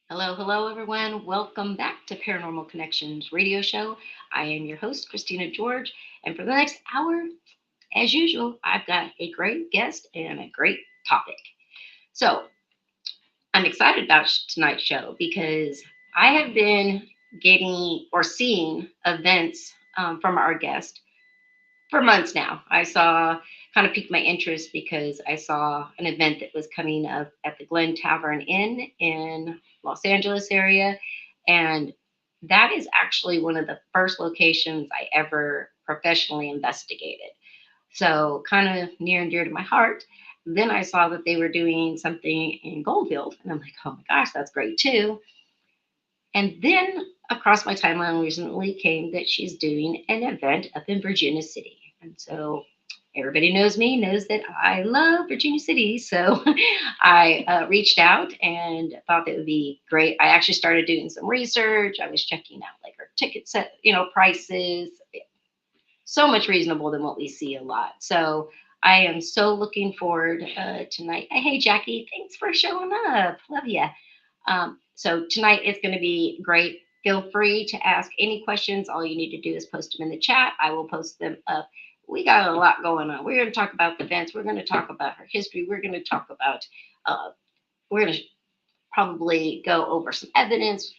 Hello, hello, everyone. Welcome back to Paranormal Connections radio show. I am your host, Christina George. And for the next hour, as usual, I've got a great guest and a great topic. So I'm excited about tonight's show because I have been getting or seeing events from our guest for months now. I saw kind of piqued my interest because I saw an event that was coming up at the Glen Tavern Inn in Los Angeles area, and that is actually one of the first locations I ever professionally investigated. So kind of near and dear to my heart. Then I saw that they were doing something in Goldfield, and I'm like, oh my gosh, that's great too. And then across my timeline recently came that she's doing an event up in Virginia City. And so everybody knows me, knows that I love Virginia City. So I reached out and thought that would be great. I actually started doing some research. I was checking out like her ticket set, prices, so much reasonable than what we see a lot. So I am so looking forward tonight. Hey, Jackie, thanks for showing up. Love you. So tonight is going to be great. Feel free to ask any questions. All you need to do is post them in the chat. I will post them up. We got a lot going on. We're going to talk about the events. We're going to talk about her history. We're going to talk about, we're going to probably go over some evidence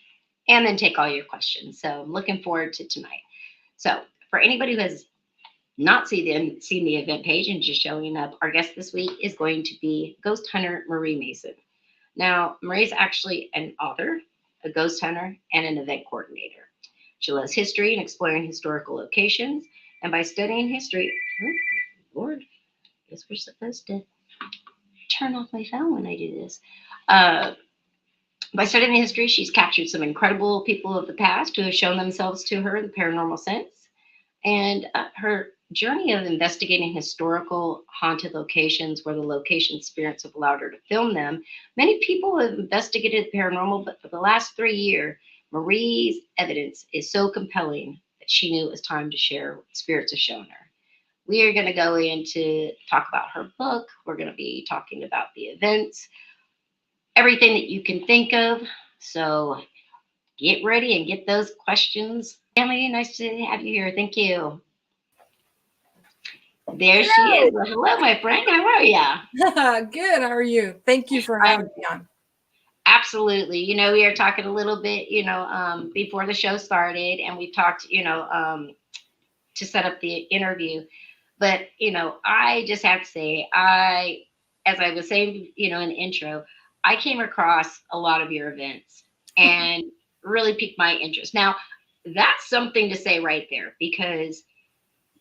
and then take all your questions. So I'm looking forward to tonight. So for anybody who has not seen the event page and just showing up, our guest this week is going to be ghost hunter Marie Mason. Now, Marie's actually an author, a ghost hunter, and an event coordinator. She loves history and exploring historical locations. And by studying history, oh, Lord, I guess we're supposed to turn off my phone when I do this. Uh, by studying history, she's captured some incredible people of the past who have shown themselves to her in the paranormal sense. And her journey of investigating historical haunted locations where the location spirits have allowed her to film them. Many people have investigated the paranormal, but for the last 3 years, Marie's evidence is so compelling that she knew it was time to share what spirits have shown her. We are going to go into talk about her book. We're going to be talking about the events, everything that you can think of. So get ready and get those questions. Stanley, nice to have you here. Thank you. There she is. Well, hello, my friend. How are you? Good. How are you? Thank you for having I'm me on. absolutely. We are talking a little bit, before the show started, and we talked, to set up the interview. But, I just have to say, as I was saying, in the intro, I came across a lot of your events and really piqued my interest. Now, that's something to say right there because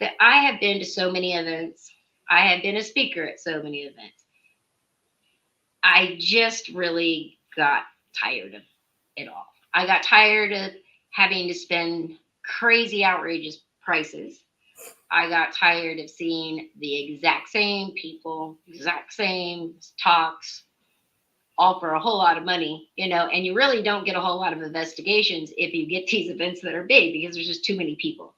that I have been to so many events. I have been a speaker at so many events. I just really got tired of it all. I got tired of having to spend crazy, outrageous prices. I got tired of seeing the exact same people, exact same talks, all for a whole lot of money, and you really don't get a whole lot of investigations if you get these events that are big because there's just too many people.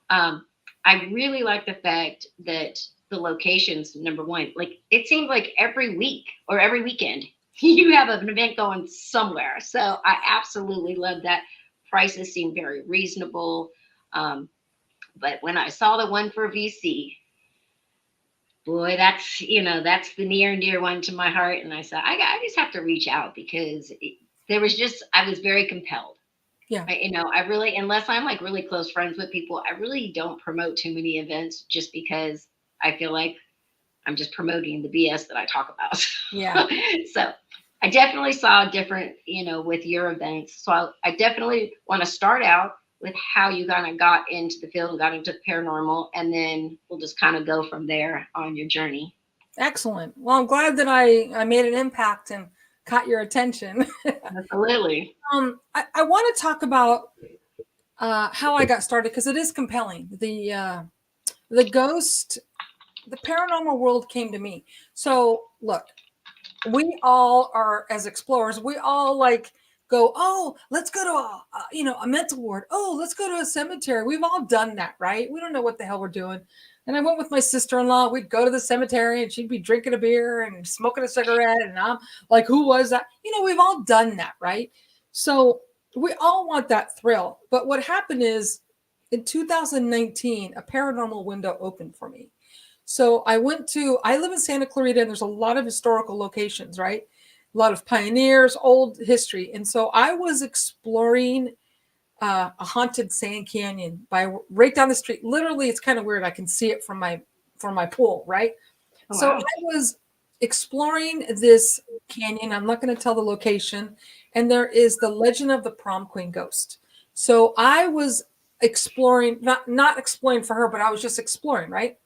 Um, I really like the fact that the locations, number one, like it seems like every week or every weekend you have an event going somewhere. So I absolutely love that. Prices seem very reasonable. Um, but when I saw the one for VC, boy, that's the near and dear one to my heart. And I said, I just have to reach out because there was just, I was very compelled. Yeah. I really, unless I'm like really close friends with people, I really don't promote too many events just because I feel like I'm just promoting the BS that I talk Yeah. about. So I definitely saw different, with your events. So I definitely want to start out with how you kind of got into the field and got into paranormal, and then we'll just kind of go from there on your journey. Excellent. Well, I'm glad that I made an impact and caught your attention. Absolutely. I want to talk about how I got started because it is compelling. The ghost, the paranormal world came to me. So look, we all are as explorers. We all like go, oh, let's go to a mental ward. Oh, let's go to a cemetery. We've all done that, right? We don't know what the hell we're doing. And I went with my sister-in-law. We'd go to the cemetery and she'd be drinking a beer and smoking a cigarette. And I'm like, who was that? We've all done that, right? So we all want that thrill. But what happened is in 2019, a paranormal window opened for me. So I live in Santa Clarita, and there's a lot of historical locations, right? A lot of pioneers, old history. And so I was exploring a haunted sand canyon by right down the street. Literally, it's kind of weird. I can see it from my pool, right? Oh, So I wow. was exploring this canyon. I'm not going to tell the location. And there is the legend of the prom queen ghost. So I was exploring, not exploring for her, but I was just exploring, right?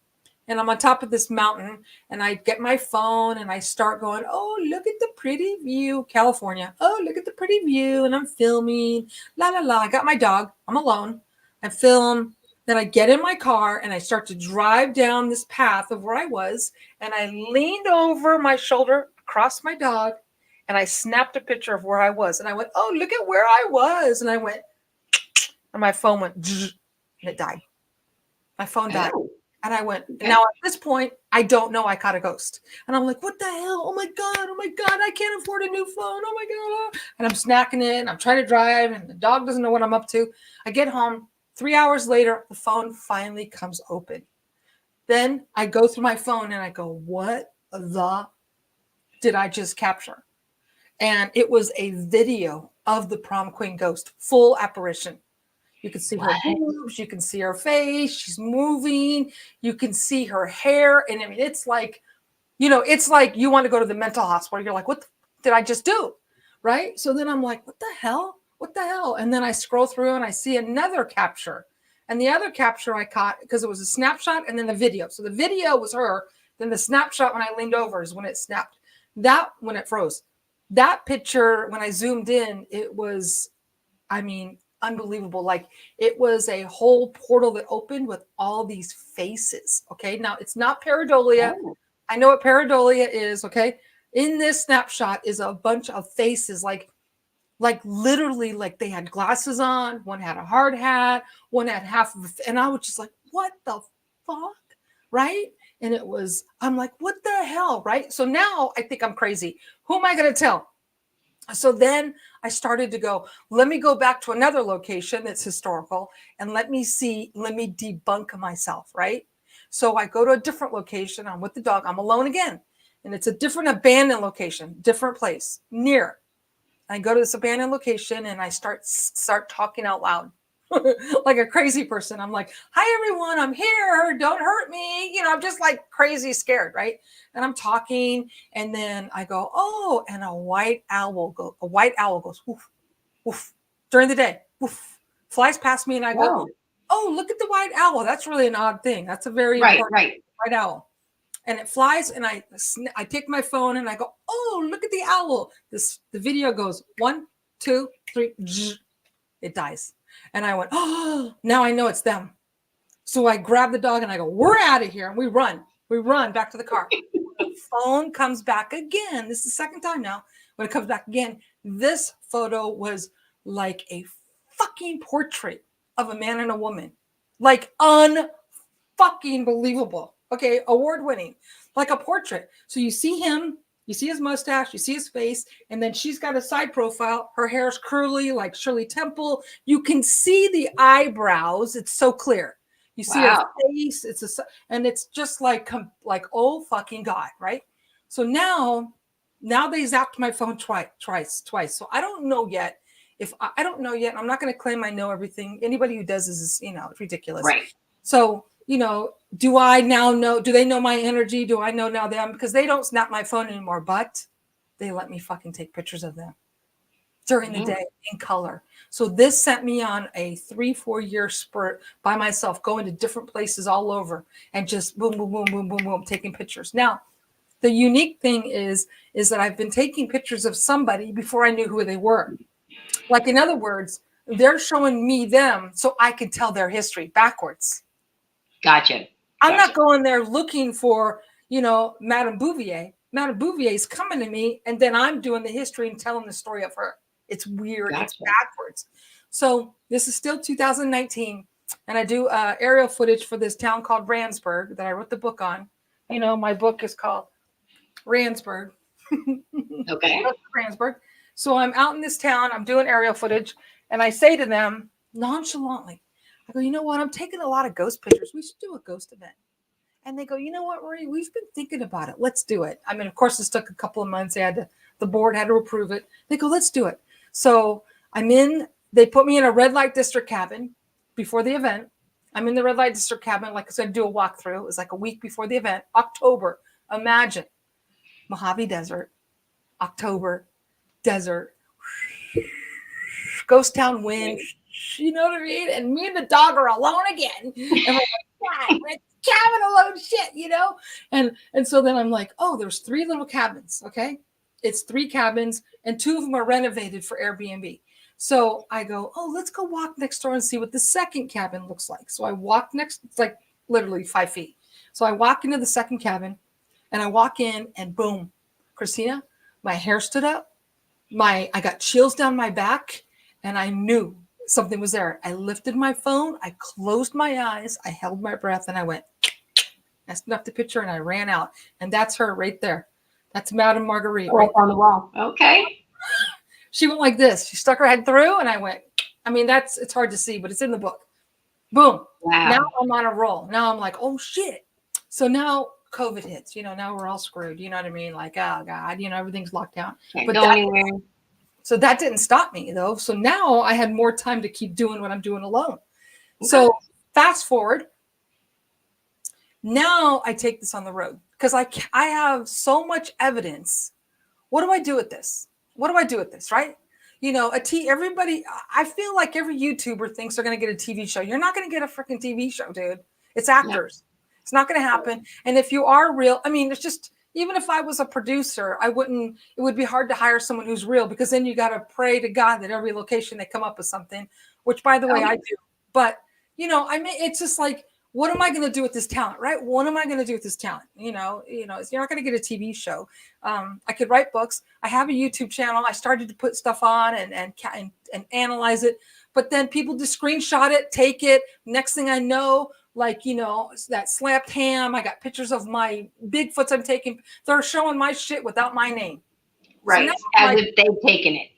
And I'm on top of this mountain, and I get my phone and I start going, oh, look at the pretty view, California. Oh, look at the pretty view. And I'm filming, la, la, la. I got my dog. I'm alone. I film. Then I get in my car and I start to drive down this path of where I was. And I leaned over my shoulder across my dog, and I snapped a picture of where I was. And I went, oh, look at where I was. And I went, and my phone went, and it died. My phone died. Oh, And I went, and okay. now at this point, I don't know I caught a ghost. And I'm like, what the hell? Oh my God, I can't afford a new phone. Oh my God. And I'm snacking it, and I'm trying to drive, and the dog doesn't know what I'm up to. I get home. 3 hours later, the phone finally comes open. Then I go through my phone and I go, what the did I just capture? And it was a video of the prom queen ghost, full apparition. You can see her What? boobs, you can see her face, she's moving, you can see her hair. And I mean, it's like, it's like you want to go to the mental hospital. You're like, what did I just do? Right. So then I'm like, what the hell? What the hell? And then I scroll through and I see another capture. And the other capture I caught because it was a snapshot and then the video. So the video was her. Then the snapshot when I leaned over is when it snapped. That when it froze. That picture, when I zoomed in, it was, I mean, unbelievable. Like it was a whole portal that opened with all these faces. Okay. Now it's not pareidolia. Oh, I know what pareidolia is. Okay. In this snapshot is a bunch of faces, like literally, like they had glasses on. One had a hard hat. One had half of, and I was just like, what the fuck? Right. And I'm like, what the hell? Right. So now I think I'm crazy. Who am I going to tell? So then I started to go, let me go back to another location that's historical and let me debunk myself, right? So I go to a different location. I'm with the dog. I'm alone again. And it's a different abandoned location, different place, near. I go to this abandoned location and I start talking out loud. Like a crazy person. I'm like, hi everyone, I'm here. Don't hurt me. I'm just like crazy scared, right? And I'm talking, and then I go, oh, and a white owl goes, woof, woof, during the day, woof, flies past me, and I go, oh, oh, look at the white owl. That's really an odd thing. That's a very right, important right. white owl. And it flies, and I take my phone and I go, oh, look at the owl. The video goes 1, 2, 3, it dies. And I went, oh, now I know it's them. So I grab the dog and I go, we're out of here. And we run. We run back to the car. The phone comes back again. This is the second time now. When it comes back again, this photo was like a fucking portrait of a man and a woman. Like unfucking believable. Okay, award winning. Like a portrait. So you see him, you see his mustache, you see his face, and then she's got a side profile. Her hair's curly like Shirley Temple. You can see the eyebrows. It's so clear. You see her Wow. face. And it's just like oh fucking god, right? So now they zapped my phone twice. So I don't know yet. If I don't know yet, I'm not going to claim I know everything. Anybody who does is it's ridiculous. Right. So do I now know? Do they know my energy? Do I know now them? Because they don't snap my phone anymore, but they let me fucking take pictures of them during the Mm. day in color. So this sent me on a 3-4 year spurt by myself, going to different places all over and just boom, boom, boom, boom, boom, boom, taking pictures. Now, the unique thing is that I've been taking pictures of somebody before I knew who they were. Like, in other words, they're showing me them so I can tell their history backwards. Gotcha. I'm Gotcha. not going there looking for, Madame Bouvier. Madame Bouvier is coming to me, and then I'm doing the history and telling the story of her. It's weird. It's Gotcha. backwards. So this is still 2019, and I do aerial footage for this town called Randsburg that I wrote the book on. My book is called Randsburg. Okay. Randsburg. So I'm out in this town, I'm doing aerial footage, and I say to them nonchalantly, I go, you know what? I'm taking a lot of ghost pictures. We should do a ghost event. And they go, you know what, Marie? We've been thinking about it. Let's do it. I mean, of course, this took a couple of months. The board had to approve it. They go, let's do it. So they put me in a red light district cabin before the event. I'm in the red light district cabin. Like I said, do a walkthrough. It was like a week before the event, October. Imagine Mojave Desert, October, desert, ghost town wind. You know what I mean? And me and the dog are alone again. And we're like, God, we're cabin alone shit, you know? And so then I'm like, oh, there's 3 little cabins, okay? It's 3 cabins, and 2 of them are renovated for Airbnb. So I go, oh, let's go walk next door and see what the second cabin looks like. So I walk next, it's like literally 5 feet. So I walk into the second cabin, and I walk in, and boom, Christina, my hair stood up. I got chills down my back, and I knew something was there. I lifted my phone, I closed my eyes, I held my breath, and I went, I snapped the picture, and I ran out. And that's her right there. That's Madame Marguerite. Right on the wall. Okay. She went like this. She stuck her head through, and I went, I mean, it's hard to see, but it's in the book. Boom. Wow. Now I'm on a roll. Now I'm like, oh shit. So now COVID hits, now we're all screwed. You know what I mean? Like, oh God, everything's locked down. Can't go anywhere. So that didn't stop me though. So now I had more time to keep doing what I'm doing alone. Okay. So fast forward. Now I take this on the road because I have so much evidence. What do I do with this? What do I do with this? Right? Everybody, I feel like every YouTuber thinks they're going to get a TV show. You're not going to get a freaking TV show, dude. It's actors. Yeah. It's not going to happen. And if you are real, I mean, it's just, even if I was a producer, it would be hard to hire someone who's real, because then you got to pray to God that every location they come up with something, which by the way, I do. But, it's just like, what am I going to do with this talent, right? What am I going to do with this talent? You're not going to get a TV show. I could write books. I have a YouTube channel. I started to put stuff on and analyze it, but then people just screenshot it, take it. Next thing I know, that slapped ham. I got pictures of my Bigfoots I'm taking. They're showing my shit without my name. Right. So as if they've taken it.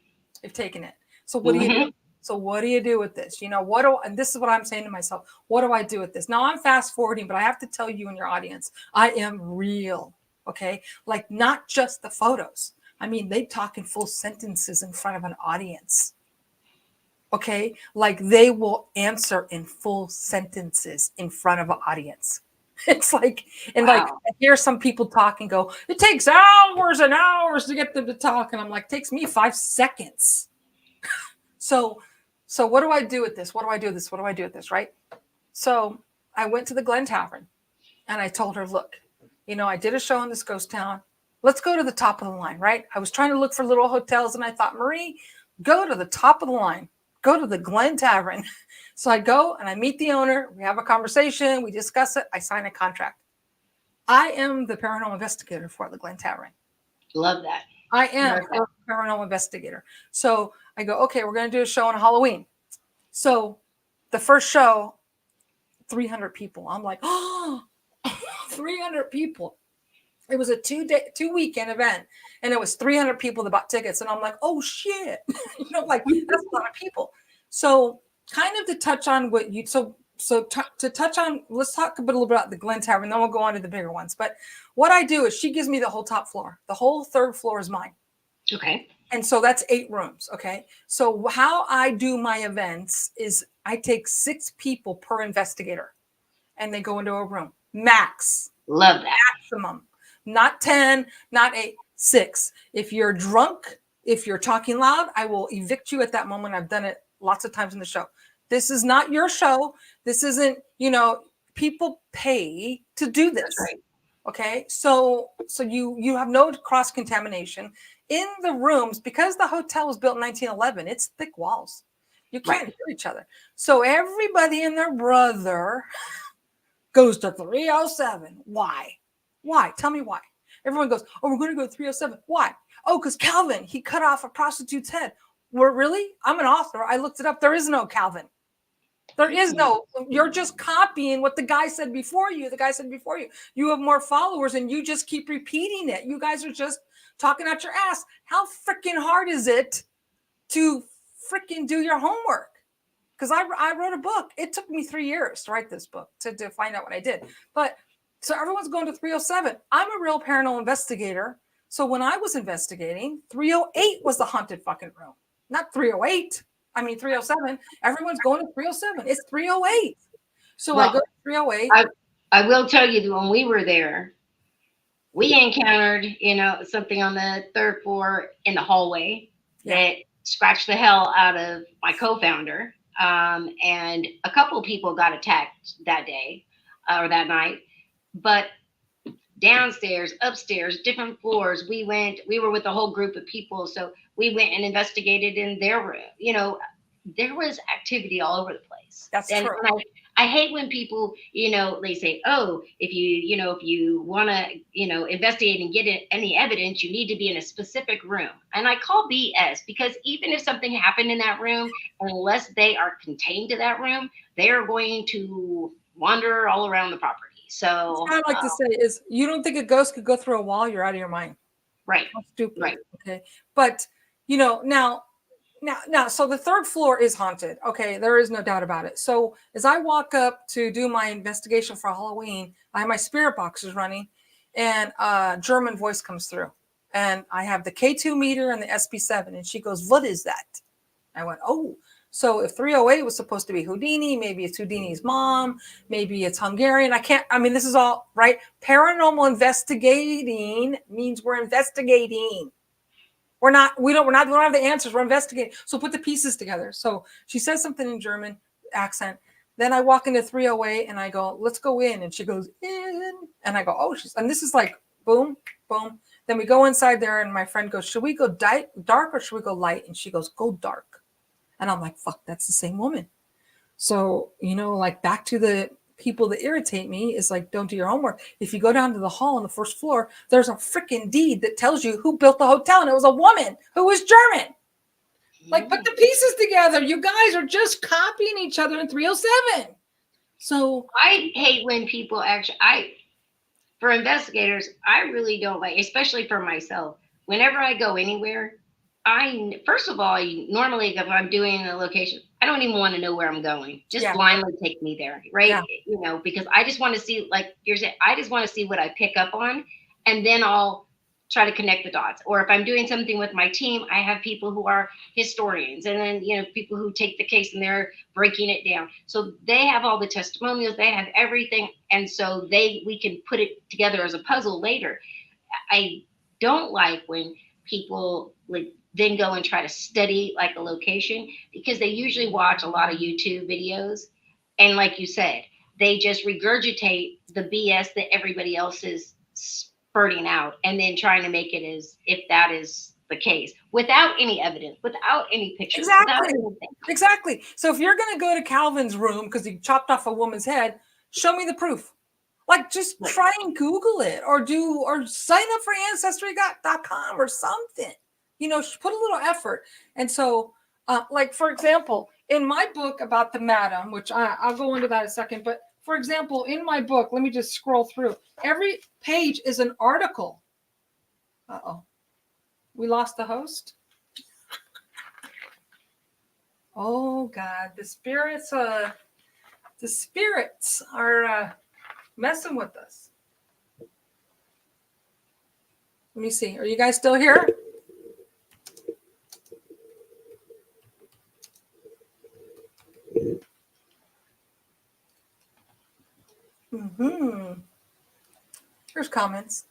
They've taken it. So what do you do? So what do you do with this? And this is what I'm saying to myself. What do I do with this? Now I'm fast forwarding, but I have to tell you and your audience, I am real. Okay. Like, not just the photos. I mean, they talk in full sentences in front of an audience. Okay. Like, they will answer in full sentences in front of an audience. It's like, and wow. Like, I hear some people talk and go, it takes hours and hours to get them to talk. And I'm like, it takes me 5 seconds. So what do I do with this? What do I do with this? What do I do with this? Right. So I went to the Glen Tavern and I told her, look, I did a show in this ghost town. Let's go to the top of the line. Right. I was trying to look for little hotels and I thought, Marie, go to the top of the line, go to the Glen Tavern. So I go and I meet the owner. We have a conversation. We discuss it. I sign a contract. I am the paranormal investigator for the Glen Tavern. Love that. I am a paranormal investigator. So I go, okay, we're going to do a show on Halloween. So the first show, 300 people. I'm like, oh, 300 people. It was a 2-weekend event, and it was 300 people that bought tickets. And I'm like, oh shit, that's a lot of people. So kind of to touch on what you, to touch on, let's talk a little bit about the Glen Tavern, then we'll go on to the bigger ones. But what I do is she gives me the whole top floor. The whole 3rd floor is mine. Okay. And so that's 8 rooms. Okay. So how I do my events is I take 6 people per investigator and they go into a room. Max. Love that. Maximum. Not 10, not 8, 6. If you're drunk, if you're talking loud, I will evict you at that moment. I've done it lots of times in the show. This is not your show. This isn't, people pay to do this. Right. Okay. So you have no cross contamination in the rooms, because the hotel was built in 1911. It's thick walls. You can't hear each other. So everybody and their brother goes to 307. Why? Tell me why. Everyone goes, oh, we're going to go to 307. Why? Oh, because Calvin, he cut off a prostitute's head. Well, really? I'm an author. I looked it up. There is no Calvin. There is no, you're just copying what the guy said before you. The guy said before you. You have more followers and you just keep repeating it. You guys are just talking out your ass. How freaking hard is it to freaking do your homework? Because I wrote a book. It took me 3 years to write this book to find out what I did. But so everyone's going to 307. I'm a real paranormal investigator. So when I was investigating, 308 was the haunted fucking room, not 308. I mean 307. Everyone's going to 307. It's 308. So I go to 308. I will tell you that when we were there, we encountered, something on the third floor in the hallway that scratched the hell out of my co-founder. And a couple of people got attacked that day or that night. But downstairs, upstairs, different floors, we were with a whole group of people. So we went and investigated in their room. There was activity all over the place. That's and true. I hate when people, they say, oh, if you want to, investigate and get any evidence, you need to be in a specific room. And I call BS, because even if something happened in that room, unless they are contained to that room, they are going to wander all around the property. So what I like to say is, you don't think a ghost could go through a wall, you're out of your mind. Right. How stupid. Right. Okay. But now, so the third floor is haunted. Okay, there is no doubt about it. So as I walk up to do my investigation for Halloween, I have my spirit boxes running, and a German voice comes through, and I have the K2 meter and the SP7, and she goes, "What is that?" I went, "Oh." So if 308 was supposed to be Houdini, maybe it's Houdini's mom, maybe it's Hungarian. This is all right. Paranormal investigating means we're investigating. We don't have the answers. We're investigating. So put the pieces together. So she says something in German accent. Then I walk into 308 and I go, "Let's go in." And she goes, "In." And I go, "Oh, and this is like boom, boom." Then we go inside there and my friend goes, "Should we go dark or should we go light?" And she goes, "Go dark." And I'm like, fuck, that's the same woman. So, like back to the people that irritate me is like, don't do your homework. If you go down to the hall on the first floor, there's a freaking deed that tells you who built the hotel. And it was a woman who was German. Like, put the pieces together. You guys are just copying each other in 307. So I hate when people for investigators, I really don't like, especially for myself, whenever I go anywhere, first of all, normally if I'm doing a location, I don't even want to know where I'm going. Just blindly take me there, right? Yeah. Because I just want to see, like you're saying, I just want to see what I pick up on, and then I'll try to connect the dots. Or if I'm doing something with my team, I have people who are historians, and then people who take the case and they're breaking it down. So they have all the testimonials, they have everything, and so we can put it together as a puzzle later. I don't like when people then go and try to study like a location, because they usually watch a lot of YouTube videos, and like you said, they just regurgitate the BS that everybody else is spurting out, and then trying to make it as if that is the case, without any evidence, without any pictures. Exactly. So if you're going to go to Calvin's room because he chopped off a woman's head, show me the proof. Like, just try and Google it, or sign up for ancestry.com or something. Put a little effort. And so, like, for example, in my book about the Madam, which I'll go into that in a second, but for example, in my book, let me just scroll through. Every page is an article. Uh-oh. We lost the host. Oh, God. The spirits are messing with us. Let me see. Are you guys still here? Here's comments.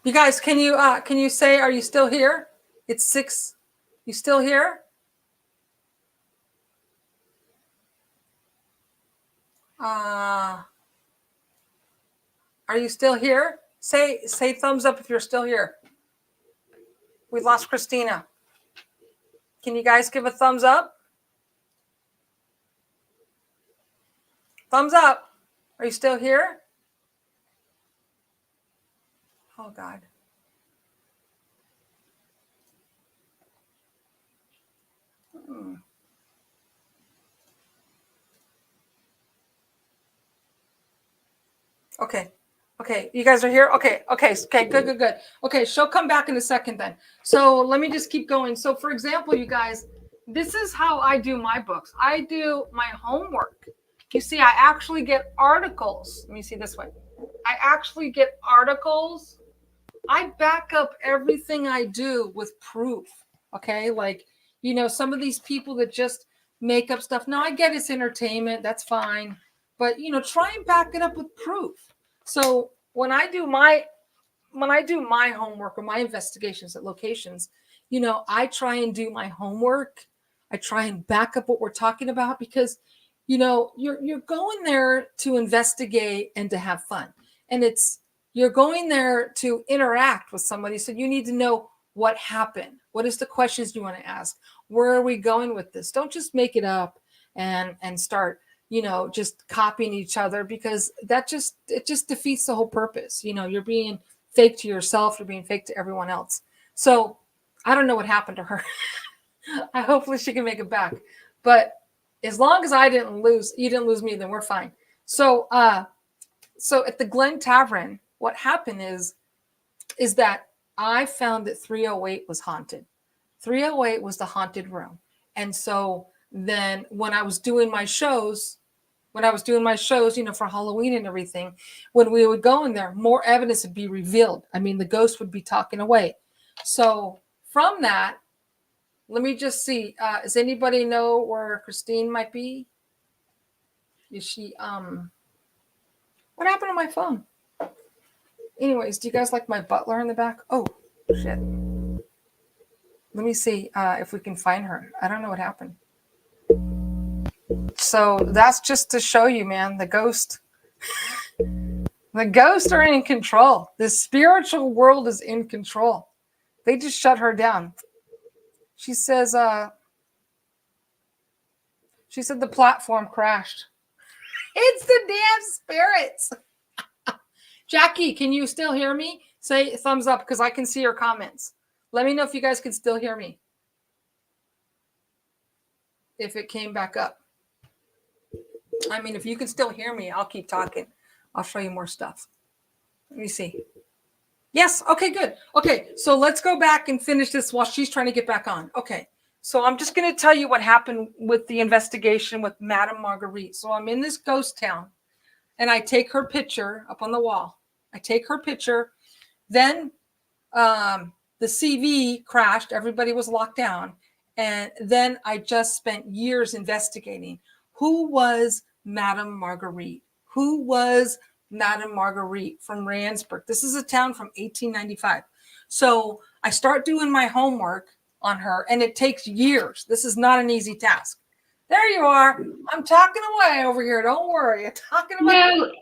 You guys, can you say, are you still here? It's 6. You still here? Are you still here? Say thumbs up if you're still here. We lost Christina. Can you guys give a thumbs up? Thumbs up. Are you still here? Oh, God. Okay. Okay. You guys are here? Okay. Okay. Okay. Good, good, good. Okay. She'll come back in a second then. So let me just keep going. So, for example, you guys, this is how I do my books. I do my homework. You see, I actually get articles. Let me see this way. I actually get articles. I back up everything I do with proof. Okay. Like, some of these people that just make up stuff. Now, I get it's entertainment. That's fine. But, try and back it up with proof. So when I do my homework or my investigations at locations, I try and do my homework. I try and back up what we're talking about because, you're going there to investigate and to have fun. And you're going there to interact with somebody. So you need to know what happened. What is the questions you want to ask? Where are we going with this? Don't just make it up and start, just copying each other, because it just defeats the whole purpose. You're being fake to yourself, you're being fake to everyone else. So I don't know what happened to her. I hopefully she can make it back. But as long as you didn't lose me, then we're fine. So at the Glen Tavern, what happened is that I found that 308 was haunted. 308 was the haunted room. And so then when I was doing my shows, for Halloween and everything, when we would go in there, more evidence would be revealed. I mean, the ghost would be talking away. So from that, let me just see. Does anybody know where Christine might be? Is she, what happened to my phone? Anyways, do you guys like my butler in the back? Oh, shit. Let me see if we can find her. I don't know what happened. So that's just to show you, man, the ghosts are in control. The spiritual world is in control. They just shut her down. She says, the platform crashed. It's the damn spirits. Jackie, can you still hear me? Say thumbs up because I can see your comments. Let me know if you guys can still hear me. If it came back up. I mean, if you can still hear me, I'll keep talking. I'll show you more stuff. Let me see. Yes. Okay, good. Okay, so let's go back and finish this while she's trying to get back on. Okay, so I'm just going to tell you what happened with the investigation with Madame Marguerite. So I'm in this ghost town, and I take her picture up on the wall. I take her picture. Then the CV crashed. Everybody was locked down. And then I just spent years investigating. Who was Madame Marguerite? Who was Madame Marguerite from Randsburg? This is a town from 1895. So I start doing my homework on her, and it takes years. This is not an easy task. There you are. I'm talking away over here. Don't worry. I'm talking about. No,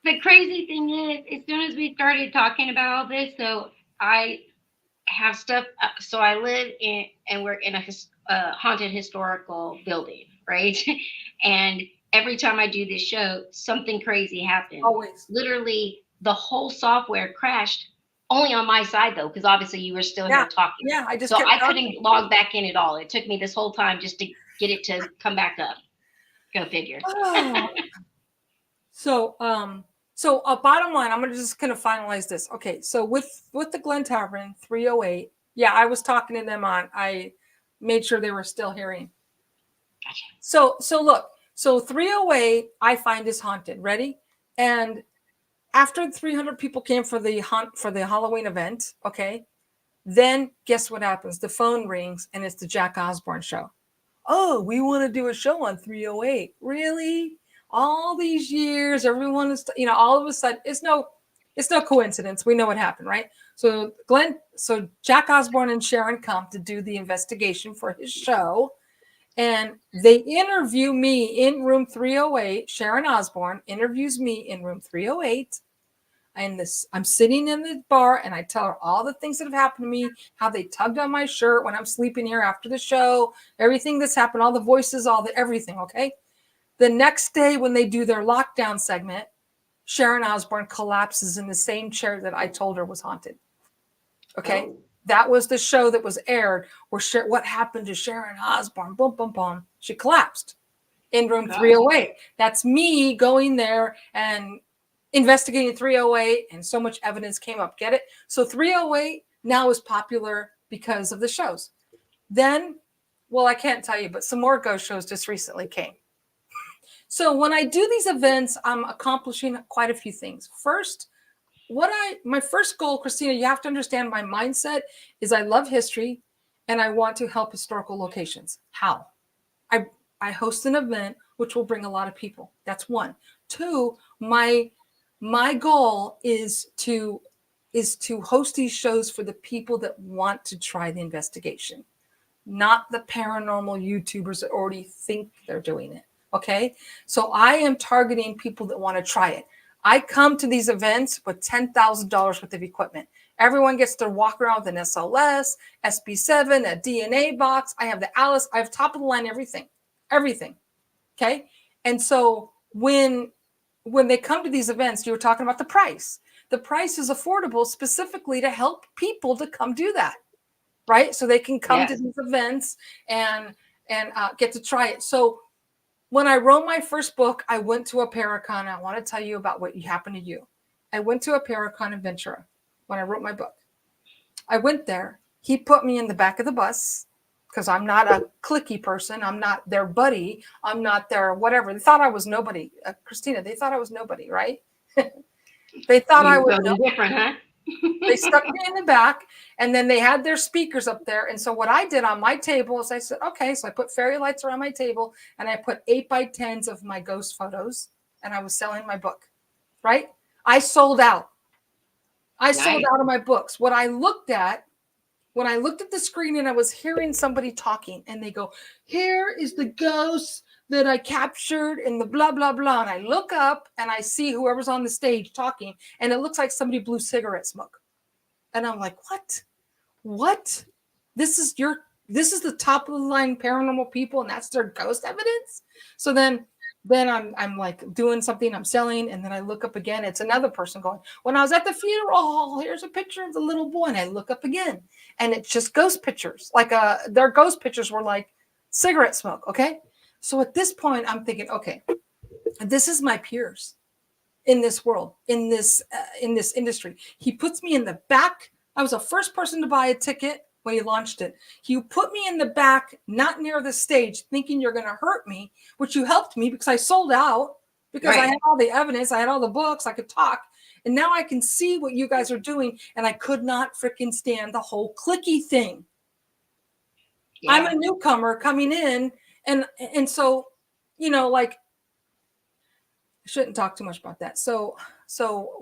the crazy thing is, as soon as we started talking about all this, so I have stuff. So I live in, and we're in a haunted historical building, right? And every time I do this show, something crazy happens. Always. Literally, the whole software crashed. Only on my side though, because obviously you were still here talking. Yeah, I just so I couldn't log back in at all. It took me this whole time just to get it to come back up. Go figure. So bottom line, I'm just going to finalize this. Okay, so with the Glen Tavern 308, yeah, I was talking to them I made sure they were still hearing. Gotcha. So look, so 308 I find is haunted. Ready? And after 300 people came for the Halloween event, okay, then guess what happens? The phone rings and it's the Jack Osbourne show. Oh, we want to do a show on 308. Really? All these years, everyone is, all of a sudden, it's no coincidence. We know what happened, right? So Jack Osbourne and Sharon come to do the investigation for his show, and they interview me in room 308. Sharon Osbourne interviews me in room 308. And I'm sitting in the bar, and I tell her all the things that have happened to me, how they tugged on my shirt when I'm sleeping here after the show, everything that's happened, all the voices, everything, okay? The next day when they do their lockdown segment, Sharon Osbourne collapses in the same chair that I told her was haunted. Okay? Oh. That was the show that was aired where what happened to Sharon Osbourne? Boom, boom, boom. She collapsed in room 308. That's me going there and investigating 308 and so much evidence came up. Get it? So 308 now is popular because of the shows. Then, well, I can't tell you, but some more ghost shows just recently came. So when I do these events, I'm accomplishing quite a few things. First, my first goal, Christina, you have to understand my mindset is I love history and I want to help historical locations. How? I I host an event which will bring a lot of people. That's one. Two, my goal is to host these shows for the people that want to try the investigation, not the paranormal YouTubers that already think they're doing it. Okay. So I am targeting people that want to try it. I come to these events with $10,000 worth of equipment. Everyone gets to walk around with an SLS, SB7, a DNA box. I have the Alice. I have top of the line everything, everything. Okay. And so when they come to these events, you were talking about the price. The price is affordable specifically to help people to come do that, right? So they can come to Yes. these events and get to try it. So when I wrote my first book, I went to a Paracon. I want to tell you about what happened to you. I went to a Paracon in Ventura when I wrote my book. I went there. He put me in the back of the bus because I'm not a clicky person. I'm not their buddy. I'm not their whatever. They thought I was nobody. Christina, they thought I was nobody, right? They thought I You're was totally nobody. different, huh? They stuck me in the back and then they had their speakers up there. And so what I did on my table is I said, okay, so I put fairy lights around my table and I put 8x10s of my ghost photos and I was selling my book, right? I sold out. I sold Nice. out of my books. What I looked at when I looked at the screen and I was hearing somebody talking and they go, here is the ghost that I captured in the blah, blah, blah. And I look up and I see whoever's on the stage talking and it looks like somebody blew cigarette smoke. And I'm like, what? This is the top of the line paranormal people and that's their ghost evidence. So then I'm like doing something, I'm selling, and then I look up again. It's another person going, when I was at the funeral hall, here's a picture of the little boy. And I look up again, and it's just ghost pictures. Like their ghost pictures were like cigarette smoke. Okay. So at this point, I'm thinking, okay, this is my peers in this world, in this industry. He puts me in the back. I was the first person to buy a ticket when he launched it. You put me in the back, not near the stage, thinking you're going to hurt me, which you helped me because I sold out because I Right. had all the evidence, I had all the books, I could talk. And now I can see what you guys are doing. And I could not freaking stand the whole clicky thing. I'm Yeah. a newcomer coming in. And so, like, I shouldn't talk too much about that. So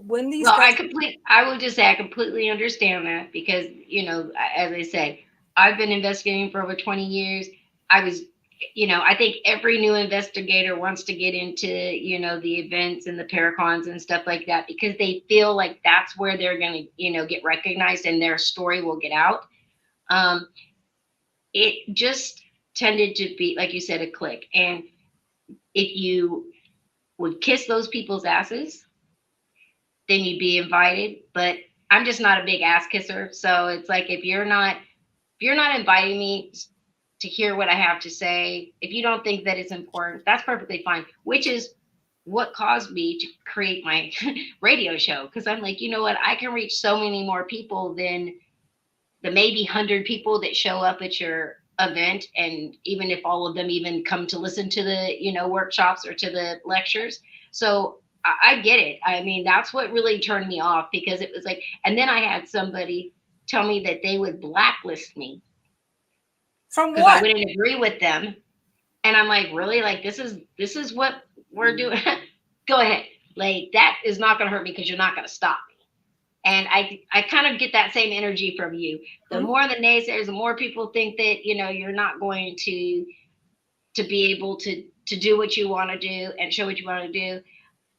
when these Well, guys, I will just say I completely understand that because, as I said, I've been investigating for over 20 years. I was, I think every new investigator wants to get into, the events and the paracons and stuff like that because they feel like that's where they're going to, get recognized and their story will get out. Um, it just tended to be, like you said, a click. And if you would kiss those people's asses, then you'd be invited. But I'm just not a big ass kisser. So it's like if you're not inviting me to hear what I have to say, if you don't think that it's important, that's perfectly fine. Which is what caused me to create my radio show. Because I'm like, you know what, I can reach so many more people than the maybe 100 people that show up at your event, and even if all of them even come to listen to the workshops or to the lectures. So I get it. I mean, that's what really turned me off because it was like, and then I had somebody tell me that they would blacklist me from because I what? wouldn't agree with them. And I'm like, really? Like, this is what we're doing. Go ahead. Like, that is not going to hurt me because you're not going to stop me. And I kind of get that same energy from you. The Hmm? more the naysayers, the more people think that you're not going to be able to do what you want to do and show what you want to do.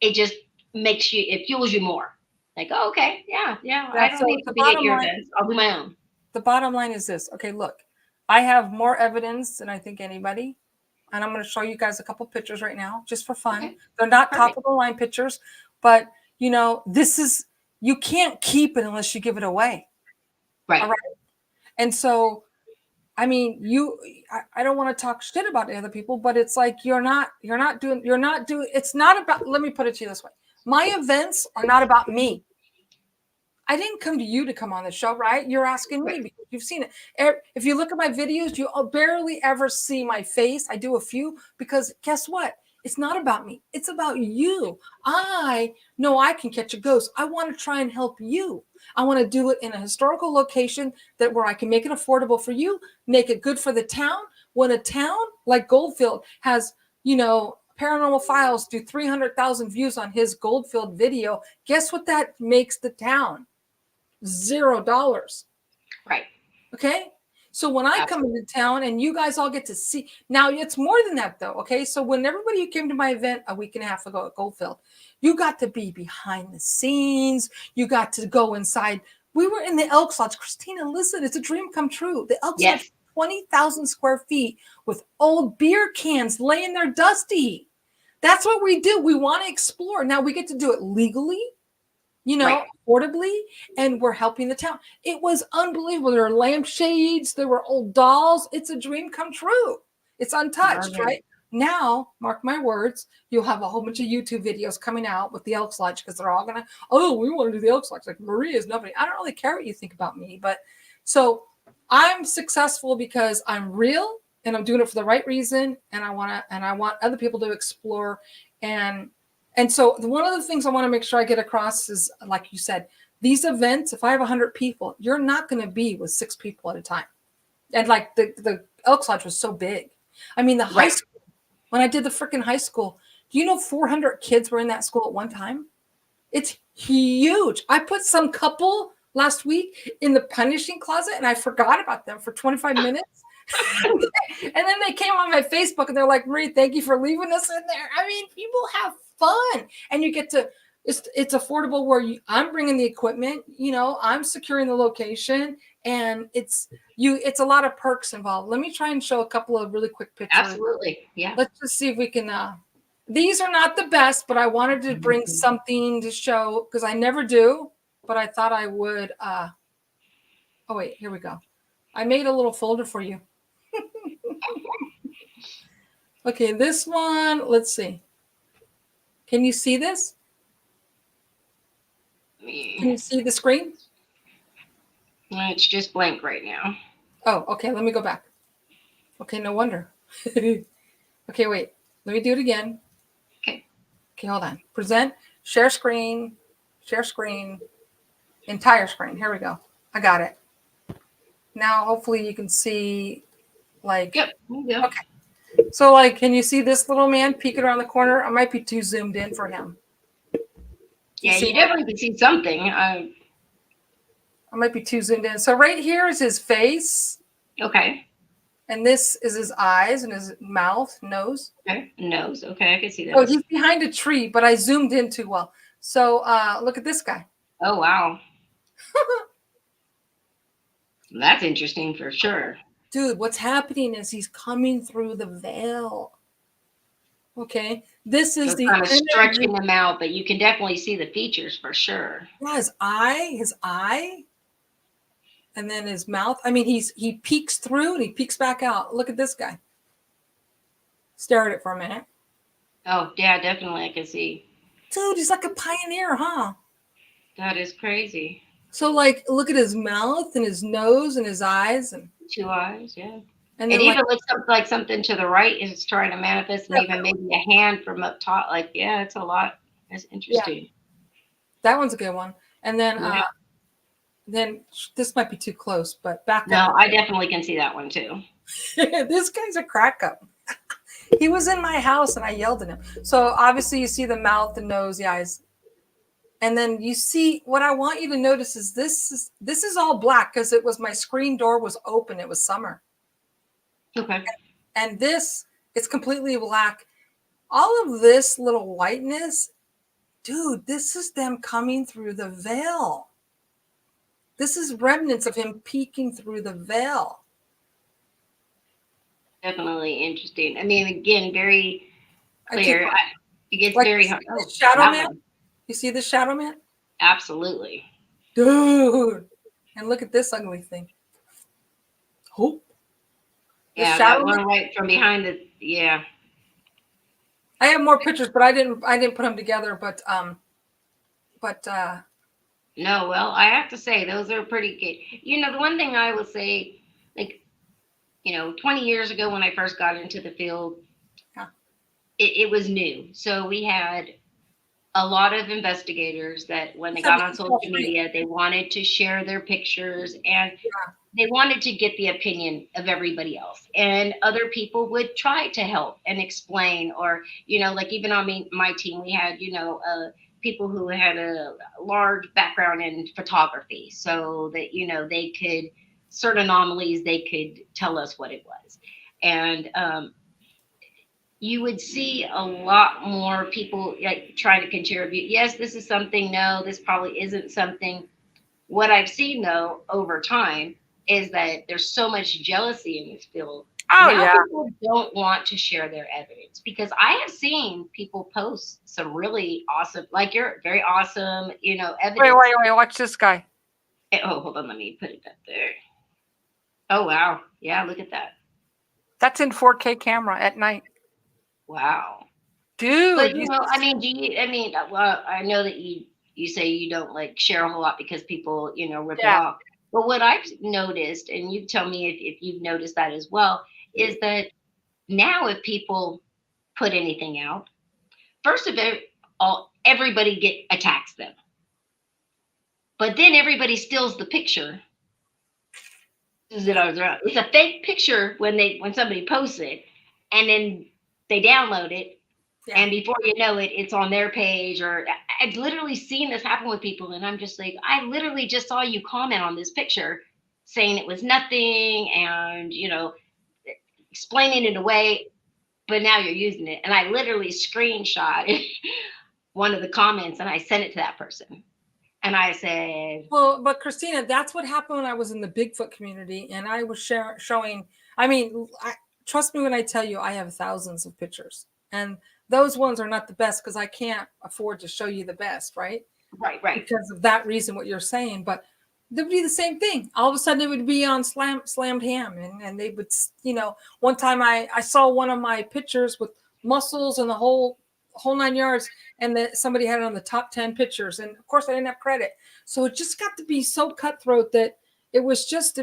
It just it fuels you more. Like, oh, okay, yeah, yeah. Yeah. I don't So need to be at your events. I'll do my own. the bottom line is this. Okay, look, I have more evidence than I think anybody. And I'm going to show you guys a couple pictures right now just for fun. Okay, They're not top perfect. of the line pictures, but this is, you can't keep it unless you give it away. All Right. right. And so, I mean, I don't want to talk shit about the other people, but it's like, you're not doing, it's not about, let me put it to you this way. My events are not about me. I didn't come to you to come on the show, right? You're asking me Right. because you've seen it. If you look at my videos, you barely ever see my face. I do a few because guess what? It's not about me. It's about you. I know I can catch a ghost. I want to try and help you. I want to do it in a historical location that where I can make it affordable for you, make it good for the town. When a town like Goldfield has, Paranormal Files do 300,000 views on his Goldfield video, guess what that makes the town? $0. Right. Okay. So when I come Absolutely. into town and you guys all get to see, now it's more than that though. Okay. So when everybody who came to my event a week and a half ago at Goldfield, you got to be behind the scenes. You got to go inside. We were in the Elks Lodge. Christina, listen, it's a dream come true. The Elks Lodge, Yes. 20,000 square feet with old beer cans laying there dusty. That's what we do. We want to explore. Now we get to do it legally, Right. affordably, and we're helping the town. It was unbelievable. There were lampshades, there were old dolls. It's a dream come true. It's Love untouched, it. right? Now, mark my words, you'll have a whole bunch of YouTube videos coming out with the Elks Lodge because they're all gonna, oh, we want to do the Elks Lodge. Like Marie is nobody. I don't really care what you think about me, but so I'm successful because I'm real and I'm doing it for the right reason, and I want other people to explore and so one of the things I want to make sure I get across is, like you said, these events, if I have 100 people, you're not going to be with 6 people at a time. And like the Elks Lodge was so big. I mean, the high Right. school, when I did the freaking high school, do you know 400 kids were in that school at one time? It's huge. I put some couple last week in the punishing closet and I forgot about them for 25 minutes. And then they came on my Facebook and they're like, Marie, thank you for leaving us in there. I mean, people have fun and you get to, it's affordable where I'm bringing the equipment, I'm securing the location and it's a lot of perks involved. Let me try and show a couple of really quick pictures. Absolutely. Yeah. Let's just see if we can, these are not the best, but I wanted to bring something to show because I never do, but I thought I would, oh wait, here we go. I made a little folder for you. Okay, this one, let's see. Can you see this? Can you see the screen? It's just blank right now. Oh, okay, let me go back. Okay, no wonder. Okay, wait. Let me do it again. Okay. Okay, hold on. Present, share screen, entire screen. Here we go. I got it. Now, hopefully you can see like, Yep. There you go. okay. So like, can you see this little man peeking around the corner? I might be too zoomed in for him. Yeah, see you definitely can see something. I might be too zoomed in. So right here is his face. Okay. And this is his eyes and his mouth, nose. Okay. Nose. Okay, I can see that. Oh, he's behind a tree, but I zoomed in too well. So look at this guy. Oh, wow. That's interesting for sure. Dude, what's happening is he's coming through the veil. Okay. This is So the kind of energy. stretching them out, but you can definitely see the features for sure. Yeah, his eye, and then his mouth. I mean, he peeks through and he peeks back out. Look at this guy. Stare at it for a minute. Oh, yeah, definitely I can see. Dude, he's like a pioneer, huh? That is crazy. So like look at his mouth and his nose and his eyes and 2 eyes, yeah. and It then even like looks like something to the right is trying to manifest, and even maybe a hand from up top. Like, yeah, it's a lot. That's interesting. that one's a good one. And then Yeah. then this might be too close, but back No, up. I definitely can see that one too. This guy's a crack up. He was in my house and I yelled at him. So obviously you see the mouth, the nose, the eyes. And then you see what I want you to notice is this is all black because it was my screen door was open. It was summer. Okay. And this it's completely black. All of this little whiteness, dude, this is them coming through the veil. This is remnants of him peeking through the veil. Definitely interesting. I mean, again, very clear. It gets like very you hard. see Oh, the shadow that man. one. You see the shadow man? Absolutely. Dude. And look at this ugly thing. Oh. The Yeah, shadow that one man. right from behind the I have more pictures, but I didn't put them together. But But No, well, I have to say those are pretty good. The one thing I will say, like, 20 years ago when I first got into the field, yeah, it was new. So we had a lot of investigators that when they some got of on it's all social free. media, they wanted to share their pictures and Yeah, they wanted to get the opinion of everybody else. And other people would try to help and explain, or, like even on my team, we had, people who had a large background in photography so that, they could, certain anomalies, they could tell us what it was. And you would see a lot more people like trying to contribute. Yes, this is something. No, this probably isn't something. What I've seen though over time is that there's so much jealousy in this field. Oh Now yeah. people don't want to share their evidence because I have seen people post some really awesome, like your very awesome, Wait, evidence. wait, wait. Watch this guy. Oh, hold on, let me put it up there. Oh wow, yeah, look at that. That's in 4K camera at night, Wow. But dude. I mean, do you? I mean, well, I know that you say you don't like share a whole lot because people, rip it Yeah. off. But what I've noticed, and you tell me if you've noticed that as well, is that now if people put anything out, first of all, everybody get attacks them, but then everybody steals the picture. It's a fake picture when somebody posts it, and then they download it. yeah. And before you know it, it's on their page. Or I've literally seen this happen with people, and I'm just like, I literally just saw you comment on this picture, saying it was nothing, and explaining it away, but now you're using it. And I literally screenshot one of the comments, and I sent it to that person, and I said, Well, but Christina, that's what happened when I was in the Bigfoot community, and I was showing. I mean, trust me when I tell you, I have thousands of pictures, and those ones are not the best because I can't afford to show you the best, right? right, Because of that reason, what you're saying. But they would be the same thing. All of a sudden, it would be on slammed ham, and they would, One time I saw one of my pictures with muscles and the whole 9 yards, and that somebody had it on the top 10 pictures, and of course I didn't have credit, so it just got to be so cutthroat that it was just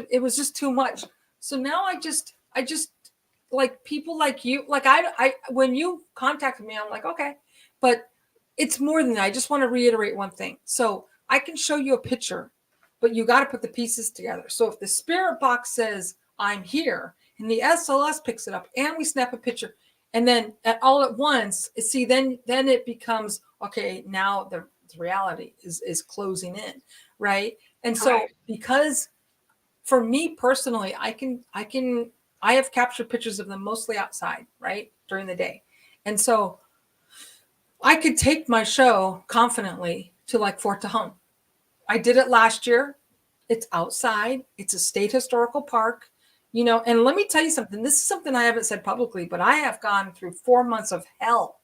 too much. So now I just like people like you, like I when you contacted me, I'm like, okay, but it's more than that. I just want to reiterate one thing. So I can show you a picture, but you got to put the pieces together. So if the spirit box says I'm here and the SLS picks it up and we snap a picture, and then all at once, see, then it becomes okay. Now the reality is closing in, right? And so correct. because for me personally, I have captured pictures of them mostly outside, right, during the day, and so I could take my show confidently to like Fort Tejon. I did it last year. It's outside. It's a state historical park, And let me tell you something. This is something I haven't said publicly, but I have gone through 4 months of hell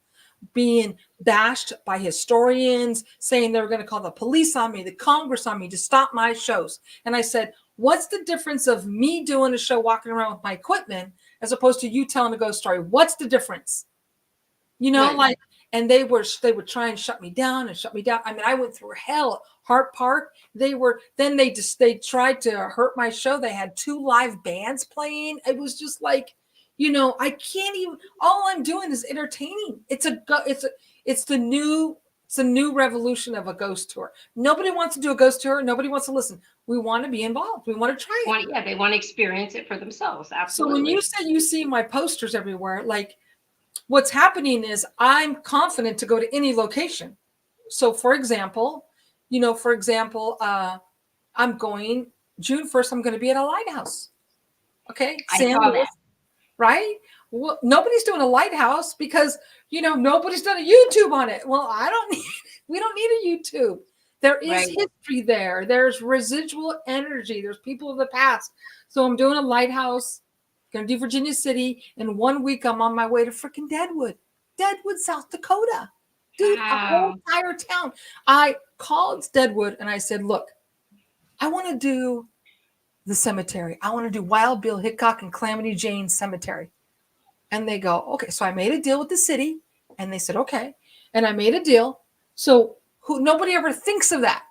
being bashed by historians, saying they were going to call the police on me, the Congress on me to stop my shows. And I said, what's the difference of me doing a show walking around with my equipment as opposed to you telling a ghost story? What's the difference? Right. Like, and they would try and shut me down and shut me down. I mean, I went through hell at Hart Park. They tried to hurt my show. They had 2 live bands playing. It was just like, I can't even, all I'm doing is entertaining. It's the new revolution of a ghost tour. Nobody wants to do a ghost tour. Nobody wants to listen. We want to be involved. We want to try it. Yeah, they want to experience it for themselves. So when you Absolutely. say you see my posters everywhere, like, what's happening is I'm confident to go to any location. So for example, I'm going June 1st, I'm going to be at a lighthouse. Okay. I San saw Luis, that. right? Well, nobody's doing a lighthouse because, nobody's done a YouTube on it. Well, we don't need a YouTube. There is Right. history there. There's residual energy. There's people of the past. So I'm doing a lighthouse. Gonna do Virginia City. In 1 week, I'm on my way to freaking Deadwood, South Dakota. Dude, a whole Wow. entire town. I called Deadwood and I said, look, I want to do the cemetery. I want to do Wild Bill Hickok and Calamity Jane Cemetery. And they go, okay. So I made a deal with the city and they said, okay. And I made a deal. So Who nobody ever thinks of that.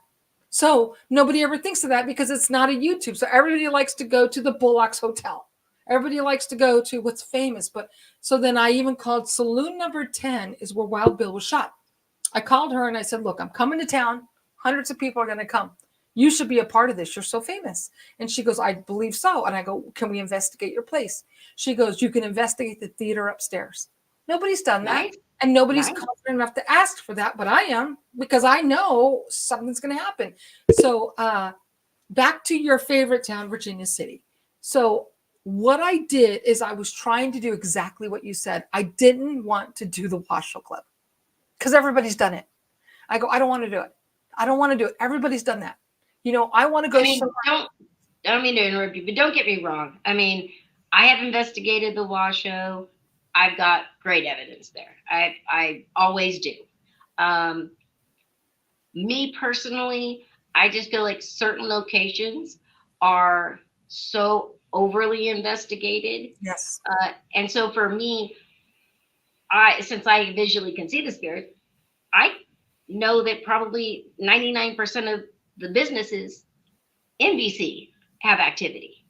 So nobody ever thinks of that because it's not a YouTube. So everybody likes to go to the Bullocks Hotel. Everybody likes to go to what's famous. But so then I even called saloon number 10 is where Wild Bill was shot. I called her and I said, look, I'm coming to town. Hundreds of people are going to come. You should be a part of this. You're so famous. And she goes, I believe so. And I go, can we investigate your place? She goes, you can investigate the theater upstairs. Nobody's done that. Nice. And nobody's Nice. confident enough to ask for that, but I am, because I know something's going to happen. So back to your favorite town, Virginia City. So what I did is I was trying to do exactly what you said. I didn't want to do the Washoe Club because everybody's done it. I go, I don't want to do it. I don't want to do it. Everybody's done that. You know, I want to go I mean, somewhere. I don't mean to interrupt you, but don't get me wrong. I mean, I have investigated the Washoe. I've got great evidence there. I always do. Me personally, I just feel like certain locations are so overly investigated. Yes. And so for me, since I visually can see the spirit, I know that probably 99% of the businesses in BC have activity.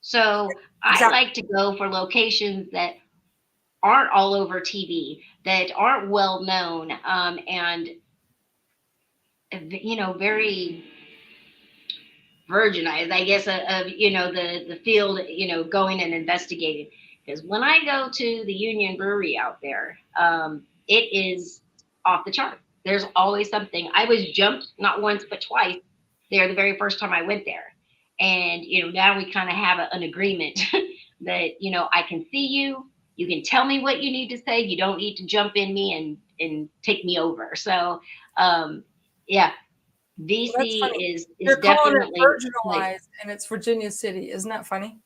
So I Exactly. like to go for locations that aren't all over TV, that aren't well known, and very virginized, I guess, of the field, going and investigating. Because when I go to the Union Brewery out there, it is off the chart. There's always something. I was jumped not once but twice there the very first time I went there, and now we kind of have an agreement that I can see you. You can tell me what you need to say. You don't need to jump in me and take me over. So, yeah, Well, that's VC funny. is You're calling it definitely like, virginalized and it's Virginia City. Isn't that funny?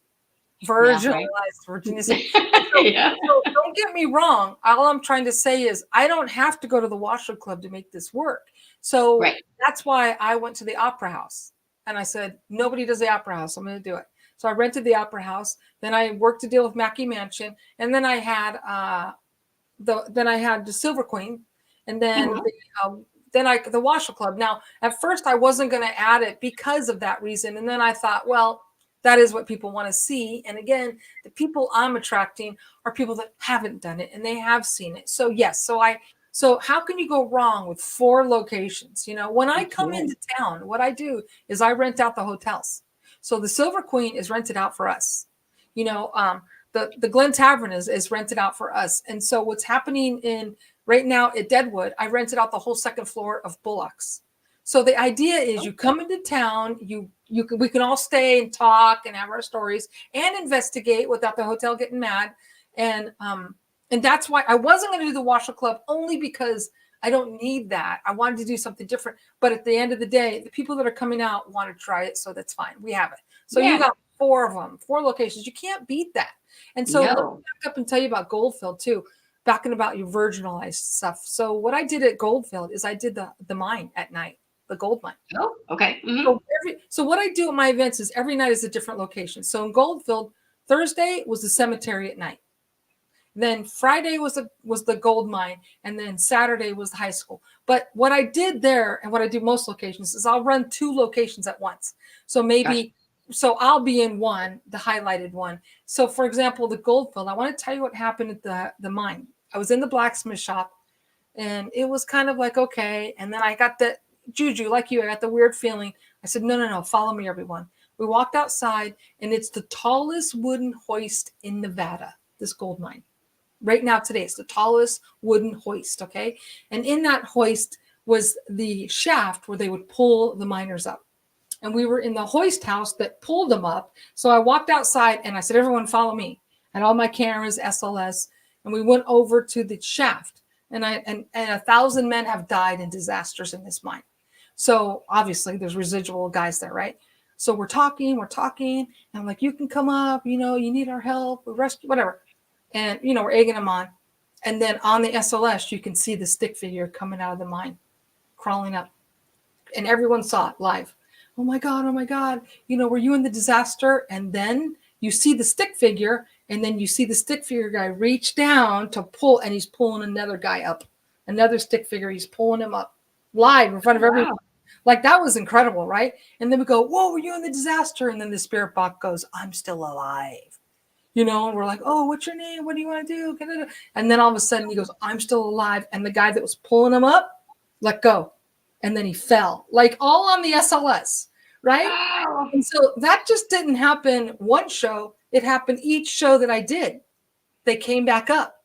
yeah, right. Virginalized Virginia City. And so, Yeah, so don't get me wrong. All I'm trying to say is I don't have to go to the Washoe Club to make this work. So right. that's why I went to the Opera House and I said, nobody does the Opera House. I'm going to do it. So I rented the Opera House. Then I worked a deal with Mackey Mansion. And then I had the Silver Queen. And then Mhm. the Washoe Club. Now, at first I wasn't going to add it because of that reason. And then I thought, well, that is what people want to see. And again, the people I'm attracting are people that haven't done it and they have seen it. So yes, so how can you go wrong with 4 locations? When I come Absolutely. into town, what I do is I rent out the hotels. So the Silver Queen is rented out for us. The Glen Tavern is rented out for us. And so what's happening right now at Deadwood, I rented out the whole second floor of Bullocks. So the idea is you come into town, we can all stay and talk and have our stories and investigate without the hotel getting mad. And that's why I wasn't going to do the Washoe Club, only because I don't need that. I wanted to do something different. But at the end of the day, the people that are coming out want to try it. So that's fine. We have it. So you Yeah. got 4 of them, 4 locations. You can't beat that. And so let me No. back up and tell you about Goldfield too, backing about your virginalized stuff. So what I did at Goldfield is I did the mine at night, the gold mine. Oh, okay. Hmm. So what I do at my events is every night is a different location. So in Goldfield, Thursday was the cemetery at night. Then Friday was the gold mine, and then Saturday was the high school. But what I did there, and what I do most locations, is I'll run 2 locations at once. So maybe, so I'll be in one, the highlighted one. So for example, the Goldfield, I want to tell you what happened at the mine. I was in the blacksmith shop, and it was kind of like, okay. And then I got the juju, like you, I got the weird feeling. I said, no, follow me, everyone. We walked outside, and it's the tallest wooden hoist in Nevada, this gold mine. Right now, today, it's the tallest wooden hoist, okay? And in that hoist was the shaft where they would pull the miners up. And we were in the hoist house that pulled them up. So I walked outside and I said, everyone follow me. And all my cameras, SLS, and we went over to the shaft. And 1,000 men have died in disasters in this mine. So obviously there's residual guys there, right? So we're talking, and I'm like, you can come up, you need our help, we rescue, whatever. And, we're egging them on. And then on the SLS, you can see the stick figure coming out of the mine, crawling up. And everyone saw it live. Oh my God. Were you in the disaster? And then you see the stick figure, and then you see the stick figure guy reach down to pull, and he's pulling another guy up. Another stick figure, he's pulling him up. live in front of everyone. Wow. Like that was incredible, right? And then we go, whoa, were you in the disaster? And then the spirit box goes, I'm still alive. And we're like, oh, what's your name? What do you want to do? And then all of a sudden he goes, I'm still alive. And the guy that was pulling him up let go. And then he fell, like all on the SLS, right? Wow. And so that just didn't happen one show. It happened each show that I did. They came back up.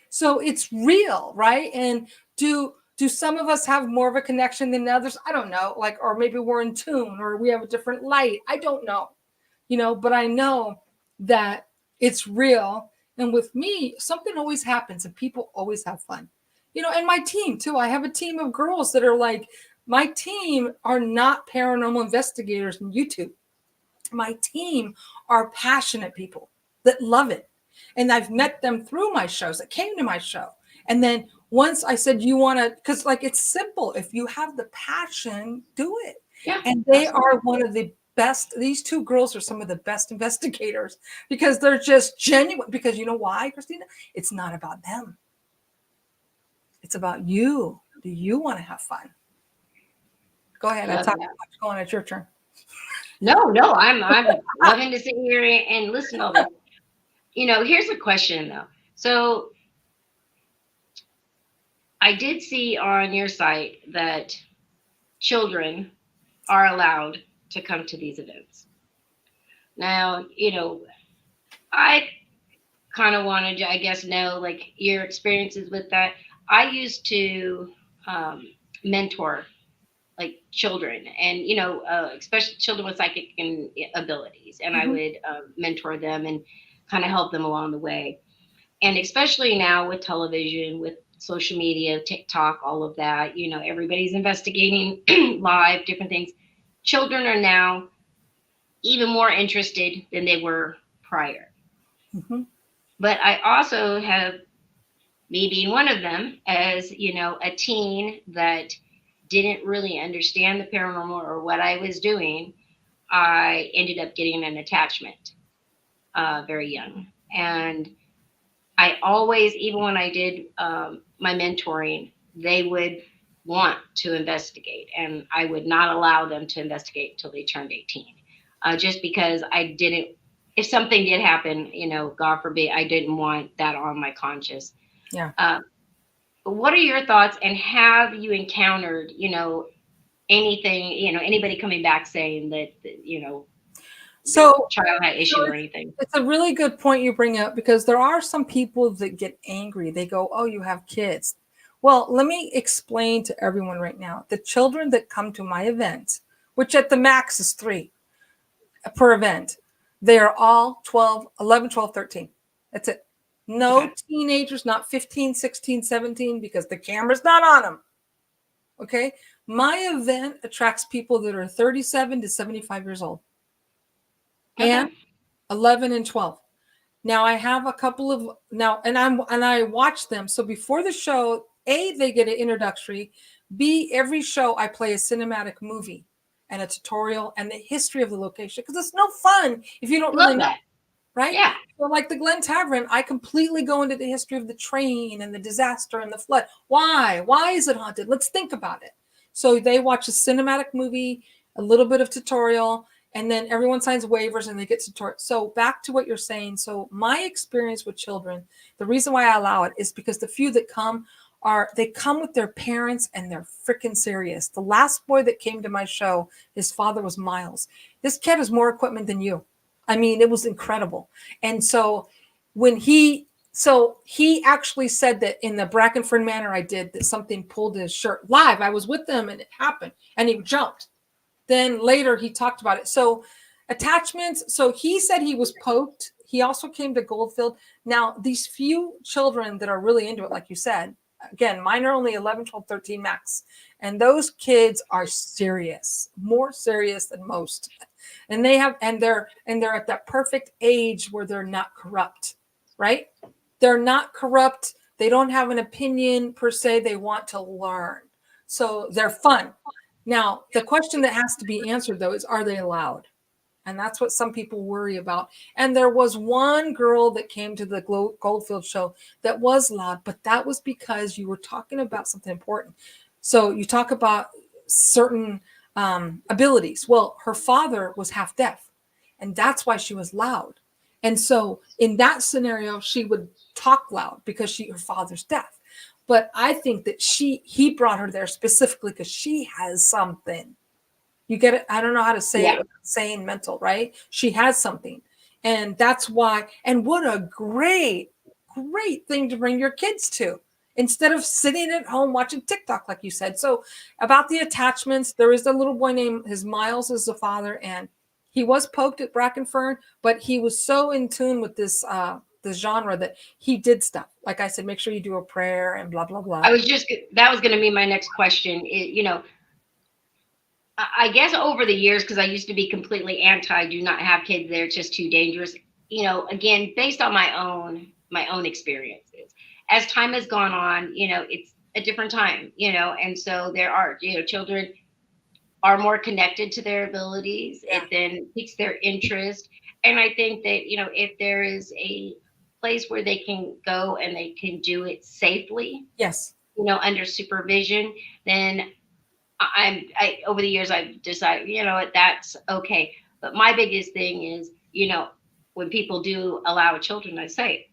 So it's real, right? And do some of us have more of a connection than others? I don't know. Like, or maybe we're in tune or we have a different light. I don't know. But I know that it's real. And with me, something always happens and people always have fun. And my team too. I have a team of girls that are like, my team are not paranormal investigators on YouTube. My team are passionate people that love it. And I've met them through my shows that came to my show. And then once I said, you want to, because like it's simple. If you have the passion, do it. Yeah. And they absolutely. are one of the best. These two girls are some of the best investigators because they're just genuine. Because you know why, Christina? It's not about them. It's about you. Do you want to have fun? Go ahead. I Love talked that. too much. Go on. It's your turn. No, I'm loving to sit here and listen to all this. Here's a question though. So I did see on your site that children are allowed to come to these events. Now, I kind of wanted to, I guess, know like your experiences with that. I used to mentor like children and, especially children with psychic abilities. And I would mentor them and kind of help them along the way. And especially now with television, with social media, TikTok, all of that, everybody's investigating live different things. Children are now even more interested than they were prior. Mm-hmm. But I also have, me being one of them, as a teen that didn't really understand the paranormal or what I was doing. I ended up getting an attachment very young. And I always, even when I did my mentoring, they would want to investigate, and I would not allow them to investigate until they turned 18. Just because I didn't, if something did happen, God forbid, I didn't want that on my conscience. Yeah. What are your thoughts, and have you encountered, anything, anybody coming back saying that, So child had issue or anything? it's a really good point you bring up because there are some people that get angry. They go, oh, you have kids. Well, let me explain to everyone right now. The children that come to my event, which at the max is 3 per event, they are all 12, 11, 12, 13. That's it. No Okay. teenagers, not 15, 16, 17, because the camera's not on them. Okay. My event attracts people that are 37 to 75 years old. Okay. And 11 and 12. Now I have a couple of and I watch them. So before the show, A, they get an introductory. B, every show I play a cinematic movie and a tutorial and the history of the location because it's no fun if you don't really Love know, that. right? Yeah. So like the Glen Tavern, I completely go into the history of the train and the disaster and the flood. Why? Why is it haunted? Let's think about it. So they watch a cinematic movie, a little bit of tutorial, and then everyone signs waivers and they get tutorial. So back to what you're saying. So my experience with children, the reason why I allow it is because the few that come they come with their parents and they're freaking serious. The last boy that came to my show, his father was Miles. This kid has more equipment than you. I mean, it was incredible. And so when he actually said that in the Brackenford Manor I did that something pulled his shirt live. I was with them and it happened and he jumped. Then later he talked about it. So attachments. So he said he was poked. He also came to Goldfield. Now, these few children that are really into it, like you said, again, mine are only 11, 12, 13 max. And those kids are serious, more serious than most. And they're at that perfect age where they're not corrupt, right? They're not corrupt. They don't have an opinion per se. They want to learn. So they're fun. Now, the question that has to be answered, though, is are they allowed? And that's what some people worry about. And there was one girl that came to the Goldfield show that was loud, but that was because you were talking about something important. So you talk about certain abilities. Well, her father was half deaf, and that's why she was loud. And so in that scenario, she would talk loud because her father's deaf. But I think that he brought her there specifically because she has something. You get it? I don't know how to say it Yeah. without saying mental, right? She has something. And that's why, and what a great thing to bring your kids to instead of sitting at home watching TikTok, like you said. So about the attachments, there is a little boy named his Miles is the father, and he was poked at Brackenfern, but he was so in tune with this genre that he did stuff. Like I said, make sure you do a prayer and blah blah blah. That was going to be my next question. I guess over the years, because I used to be completely anti, do not have kids there, it's just too dangerous. Again, based on my own experiences, as time has gone on, it's a different time, and so there are, children are more connected to their abilities. Yeah. It then piques their interest, and I think that if there is a place where they can go and they can do it safely, Yes. under supervision, then I over the years I've decided, what, that's okay. But my biggest thing is, when people do allow children, I say,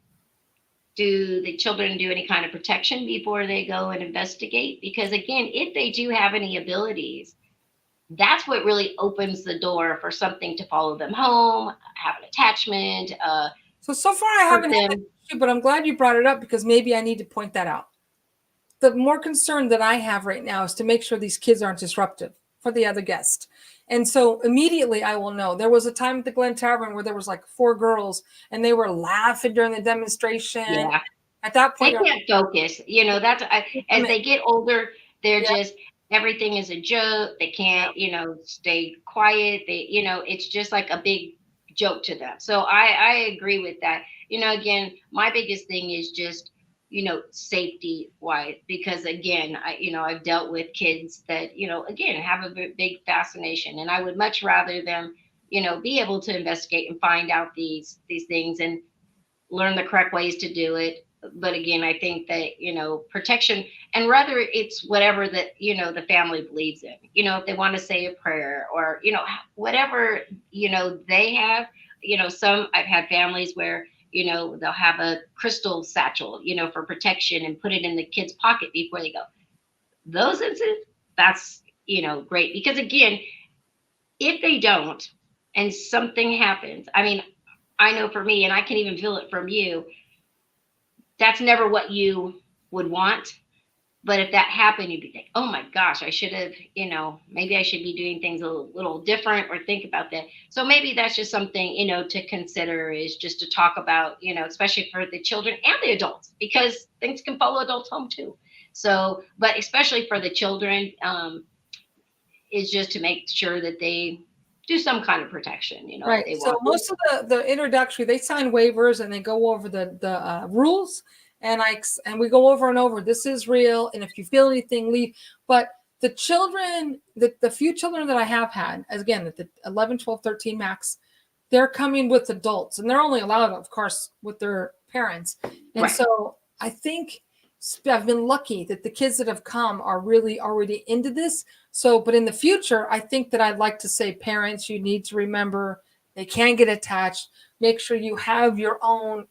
do the children do any kind of protection before they go and investigate? Because again, if they do have any abilities, that's what really opens the door for something to follow them home, have an attachment, So far I hurt haven't had that them. issue, but I'm glad you brought it up because maybe I need to point that out. The more concern that I have right now is to make sure these kids aren't disruptive for the other guest. And so immediately I will know. There was a time at the Glen Tavern where there was like 4 girls and they were laughing during the demonstration. Yeah. At that They point, can't focus. As they get older, they're yeah, just everything is a joke. They can't, stay quiet. It's just like a big joke to them. So I agree with that. Again, my biggest thing is just, safety wise, because again, I've dealt with kids that, again, have a big fascination, and I would much rather them, be able to investigate and find out these things and learn the correct ways to do it. But again, I think that, protection, and whether it's whatever that, the family believes in, if they want to say a prayer or, whatever, they have, some, I've had families where, they'll have a crystal satchel, for protection and put it in the kid's pocket before they go. Those instances, that's, great. Because again, if they don't and something happens, I mean, I know for me, and I can even feel it from you, that's never what you would want. But if that happened, you'd be like, oh my gosh, I should have, maybe I should be doing things a little different, or think about that. So maybe that's just something, to consider, is just to talk about, especially for the children and the adults, because things can follow adults home too. So, but especially for the children, is just to make sure that they do some kind of protection, if right. they So want. most of the introductory, they sign waivers and they go over the rules, and we go over and over. This is real, and if you feel anything, leave. But the children, the few children that I have had, as again at the 11, 12, 13 max, they're coming with adults, and they're only allowed, of course, with their parents. And Right. so I think I've been lucky that the kids that have come are really already into this. So, but in the future, I think that I'd like to say, parents, you need to remember they can get attached. Make sure you have your own,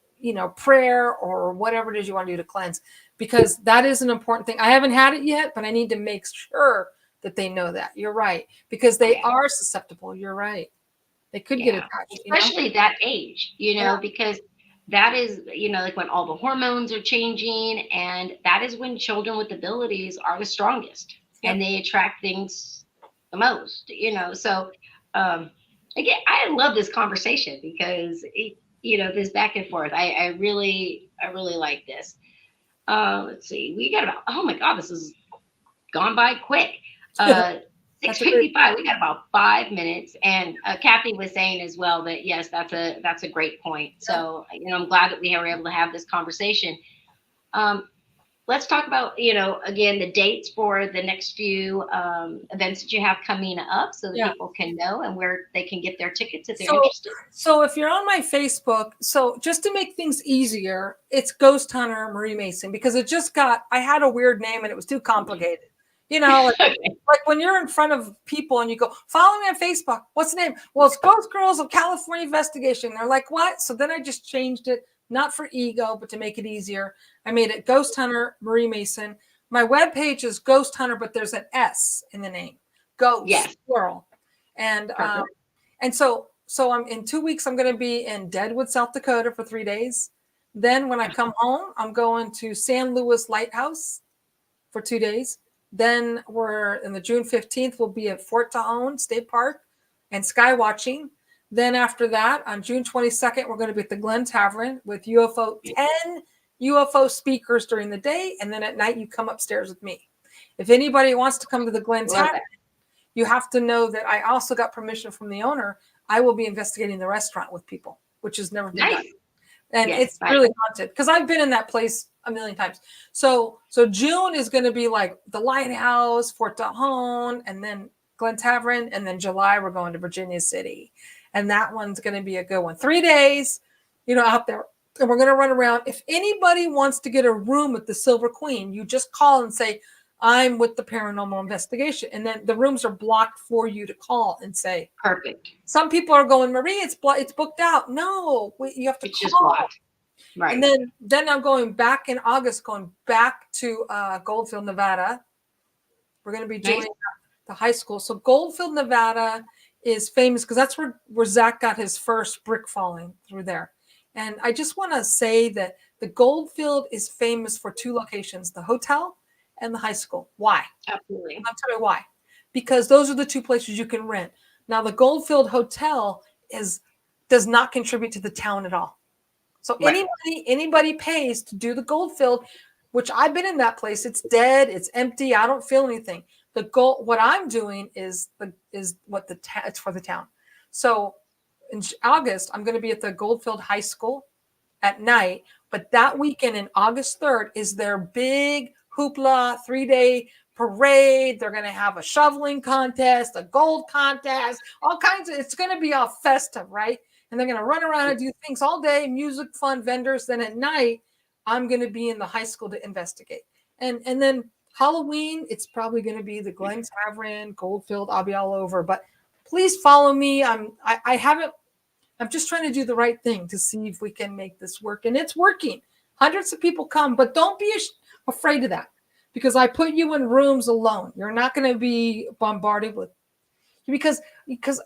prayer or whatever it is you want to do to cleanse, because that is an important thing. I haven't had it yet, but I need to make sure that they know that. You're right, because they Yeah. are susceptible. You're right. They could get Yeah, attached, especially that age, Yeah. because that is, like when all the hormones are changing, and that is when children with abilities are the strongest, Yep. and they attract things the most, So, again, I love this conversation because this back and forth. I really like this. Let's see, we got about, oh my God, this has gone by quick. Uh, That's a great 6:55. We got about 5 minutes, and Kathy was saying as well that yes, that's a great point. So I'm glad that we were able to have this conversation. Um, let's talk about again the dates for the next few events that you have coming up, so that Yeah. people can know and where they can get their tickets if they're So, interested. so if you're on my Facebook, so just to make things easier, it's Ghost Hunter Marie Mason, because I had a weird name and it was too complicated. You know, Okay. like when you're in front of people and you go, follow me on Facebook. What's the name? Well, it's Ghost Girls of California Investigation. They're like, what? So then I just changed it, not for ego, but to make it easier. I made it Ghost Hunter Marie Mason. My webpage is Ghost Hunter, but there's an S in the name. Ghost Yes. plural. And so I'm in 2 weeks, I'm going to be in Deadwood, South Dakota for 3 days. Then when I come home, I'm going to San Luis Lighthouse for 2 days. Then we're in the June 15th, we'll be at Fort Tejon State Park and sky watching. Then after that, on June 22nd, we're going to be at the Glen Tavern with 10 UFO speakers during the day. And then at night, you come upstairs with me. If anybody wants to come to the Glen Tavern, you have to know that I also got permission from the owner. I will be investigating the restaurant with people, which has never been done. And it's really haunted because I've been in that place a million times. So June is going to be like the Lighthouse, Fort Tejon, and then Glen Tavern. And then July, we're going to Virginia City. And that one's going to be a good one. 3 days, out there. And we're going to run around. If anybody wants to get a room at the Silver Queen, you just call and say, I'm with the Paranormal Investigation. And then the rooms are blocked for you to call and say. Perfect. Some people are going, Marie, it's booked out. No, you have to call. Just blocked. Right. And then I'm going back in August, going back to Goldfield, Nevada. We're going to be doing the high school. So Goldfield, Nevada is famous because that's where Zach got his first brick falling through there. And I just want to say that the Goldfield is famous for 2 locations, the hotel and the high school. Why? Absolutely. I'll tell you why. Because those are the 2 places you can rent. Now, the Goldfield Hotel does not contribute to the town at all. So anybody pays to do the Goldfield, which I've been in that place. It's dead. It's empty. I don't feel anything. What I'm doing is it's for the town. So in August, I'm going to be at the Goldfield High School at night. But that weekend in August 3rd is their big hoopla 3-day parade. They're going to have a shoveling contest, a gold contest, all kinds of. It's going to be a festive, right? And they're going to run around and do things all day, music, fun, vendors. Then at night, I'm going to be in the high school to investigate. And then Halloween, it's probably going to be the Glen Tavern, Goldfield. I'll be all over. But please follow me. I'm just trying to do the right thing to see if we can make this work. And it's working. Hundreds of people come, but don't be afraid of that because I put you in rooms alone. You're not going to be bombarded with. Because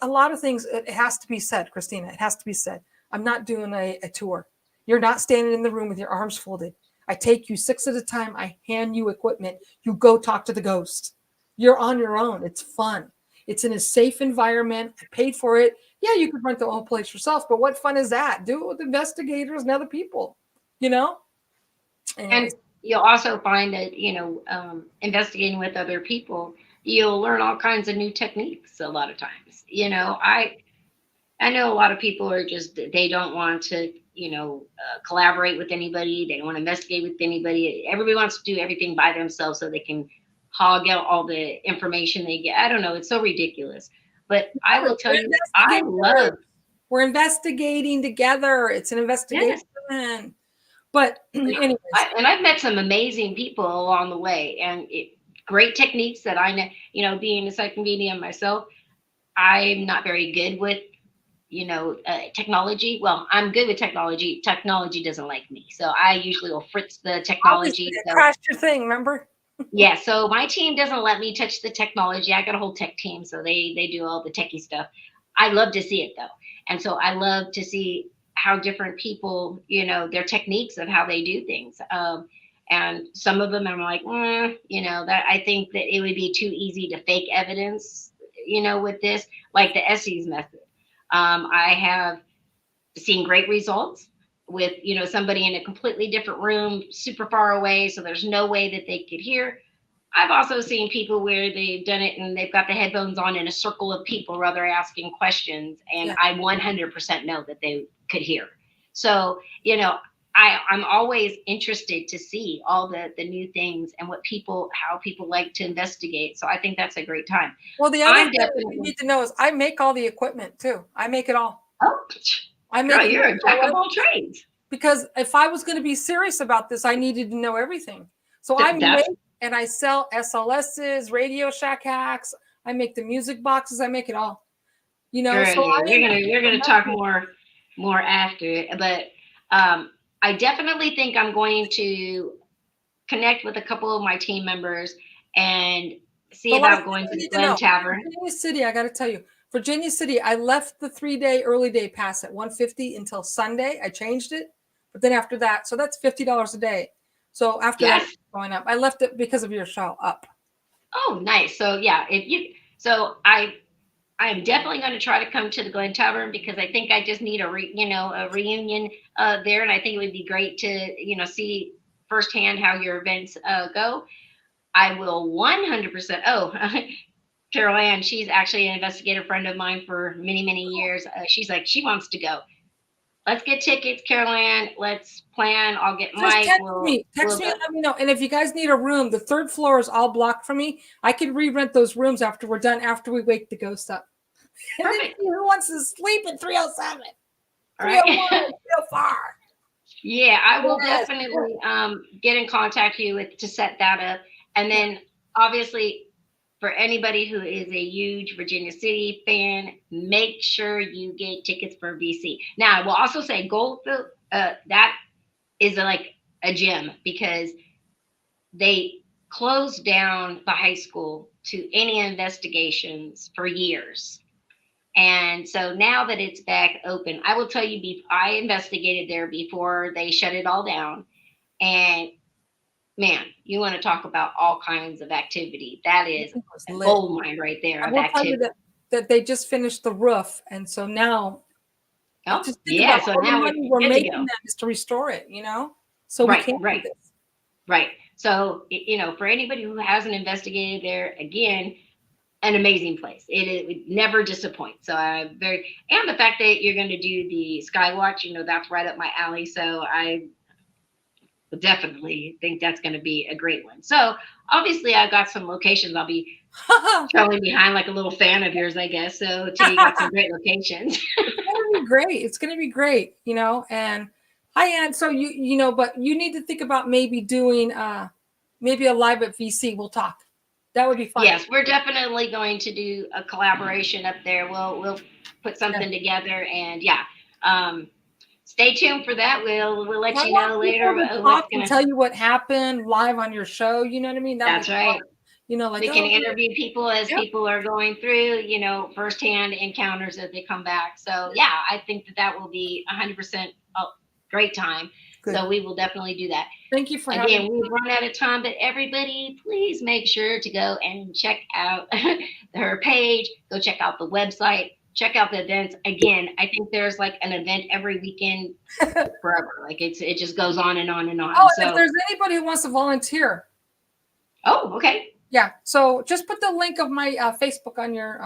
a lot of things, it has to be said, Christina, it has to be said. I'm not doing a tour. You're not standing in the room with your arms folded. I take you 6 at a time. I hand you equipment. You go talk to the ghost. You're on your own. It's fun. It's in a safe environment. I paid for it. Yeah, you could rent the whole place yourself, but what fun is that? Do it with investigators and other people, Anyways. And you'll also find that, investigating with other people, you'll learn all kinds of new techniques a lot of times. I know a lot of people are just, they don't want to, collaborate with anybody. They don't want to investigate with anybody. Everybody wants to do everything by themselves so they can hog out all the information they get. I don't know. It's so ridiculous. But I will tell you, we're investigating together. It's an investigation. Yes. But anyways. I've met some amazing people along the way, and great techniques that I know, being a psychic medium myself, I'm not very good with, technology. Well, I'm good with technology. Technology doesn't like me. So I usually will fritz the technology. Crashed your thing, remember? Yeah. So my team doesn't let me touch the technology. I got a whole tech team. So they do all the techie stuff. I love to see it though. And so I love to see how different people, their techniques of how they do things. And some of them I'm like, that I think that it would be too easy to fake evidence, with this, like the Estes method. I have seen great results with, somebody in a completely different room, super far away. So there's no way that they could hear. I've also seen people where they've done it and they've got the headphones on in a circle of people rather asking questions. And I 100% know that they could hear. So, I'm always interested to see all the new things and how people like to investigate. So I think that's a great time. Well, the other thing you need to know is I make all the equipment too. I make it all. Oh, you're a jack of all trades. Because if I was going to be serious about this, I needed to know everything. So I make and I sell SLSs, Radio Shack hacks. I make the music boxes. I make it all. You know, Girl, so yeah, I am we're gonna talk more after it, but I definitely think I'm going to connect with a couple of my team members and see the last about thing going you to the need to Glen know, Tavern. Virginia City, I got to tell you, Virginia City, I left the 3-day early day pass at 150 until Sunday. I changed it, but then after that, so that's $50 a day. So after that, Yes. it's going up. I left it because of your show up. Oh, nice. So yeah, if you so I am definitely going to try to come to the Glen Tavern because I think I just need a reunion there, and I think it would be great to see firsthand how your events go. I will 100%. Oh, Carol Ann, she's actually an investigative friend of mine for many years. She's like she wants to go. Let's get tickets, Carol Ann. Let's plan. I'll get Just Mike. text me. Text We'll me go. and let me know. And if you guys need a room, the 3rd floor is all blocked for me. I can re-rent those rooms after we're done, after we wake the ghost up. And then Perfect. see who wants to sleep at 307, All right. 301, so far. Yeah, I will Yes. definitely get in contact with you to set that up. And then obviously for anybody who is a huge Virginia City fan, make sure you get tickets for VC. Now, I will also say Goldfield, that is like a gem because they closed down the high school to any investigations for years. And so now that it's back open, I will tell you, I investigated there before they shut it all down. And man, you want to talk about all kinds of activity. That is It was a lit. gold mine right there I of will tell you activity. that they just finished the roof, and so now Oh, just think yeah. about So all the now we're money we're good to making go. them is to restore it, so we Right, can't do right, this. right. So, for anybody who hasn't investigated there, again, an amazing place. It would never disappoint. So I'm and the fact that you're going to do the Skywatch, that's right up my alley. So I definitely think that's going to be a great one. So obviously I've got some locations. I'll be trailing behind like a little fan of yours, I guess. So Tay, you got some great locations. It's gonna be great. It's gonna be great, And hi, Ann. So but you need to think about maybe doing maybe a live at VC. We'll talk. That would be fun. Yes, we're definitely going to do a collaboration up there. We'll put something together, and yeah, stay tuned for that. We'll let you know later To what's talk and gonna. tell you what happened live on your show. You know what I mean? That'd That's be right. fun. Like We can interview people as people are going through, firsthand encounters as they come back. So yeah, I think that will be 100% a great time. Good. So we will definitely do that. Thank you for having Again, we've run out of time, but everybody, please make sure to go and check out her page. Go check out the website. Check out the events. Again, I think there's like an event every weekend forever. Like it just goes on and on and on. Oh, So if there's anybody who wants to volunteer. Oh, okay. Yeah. So just put the link of my Facebook on your.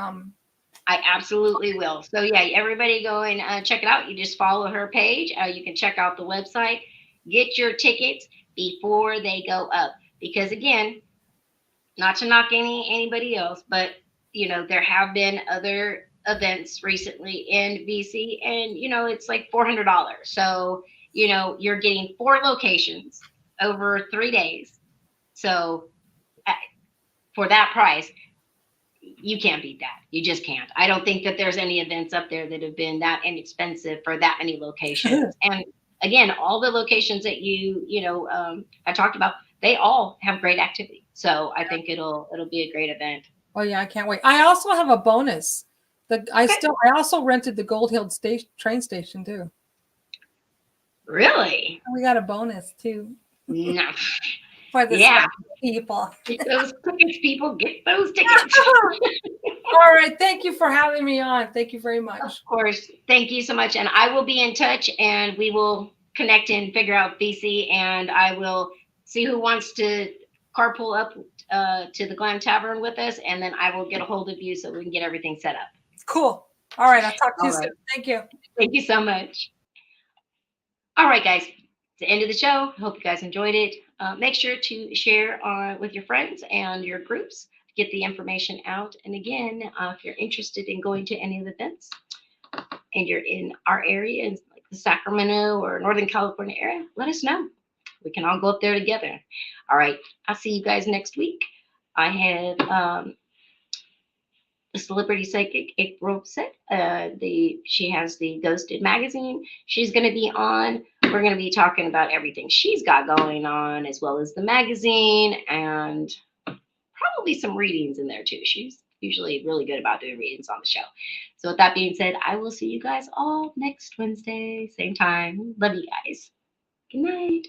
I absolutely will. So yeah, everybody go and check it out. You just follow her page. You can check out the website. Get your tickets before they go up. Because again, not to knock anybody else, but there have been other events recently in VC, and it's like $400. So you're getting 4 locations over 3 days. So for that price, you can't beat that. You just can't. I don't think that there's any events up there that have been that inexpensive for that many locations. And again, all the locations that I talked about, they all have great activity. So I think it'll be a great event. Oh yeah, I can't wait. I also have a bonus. I also rented the Gold Hill train station too. Really? We got a bonus too. No. For the people. Get those tickets, people. Get those tickets. All right. Thank you for having me on. Thank you very much. Of course. Thank you so much. And I will be in touch, and we will connect and figure out VC, and I will see who wants to carpool up to the Glen Tavern with us, and then I will get a hold of you so we can get everything set up. Cool. All right. I'll talk to you soon. Thank you. Thank you so much. All right, guys. It's the end of the show. Hope you guys enjoyed it. Make sure to share with your friends and your groups to get the information out. And again, if you're interested in going to any of the events and you're in our area, in like the Sacramento or Northern California area, let us know. we can all go up there together. All right. I'll see you guys next week. I have the celebrity psychic April Set. She has the Ghosted magazine. She's going to be on. We're going to be talking about everything she's got going on, as well as the magazine, and probably some readings in there too. She's usually really good about doing readings on the show. So with that being said, I will see you guys all next Wednesday, same time. Love you guys. Good night.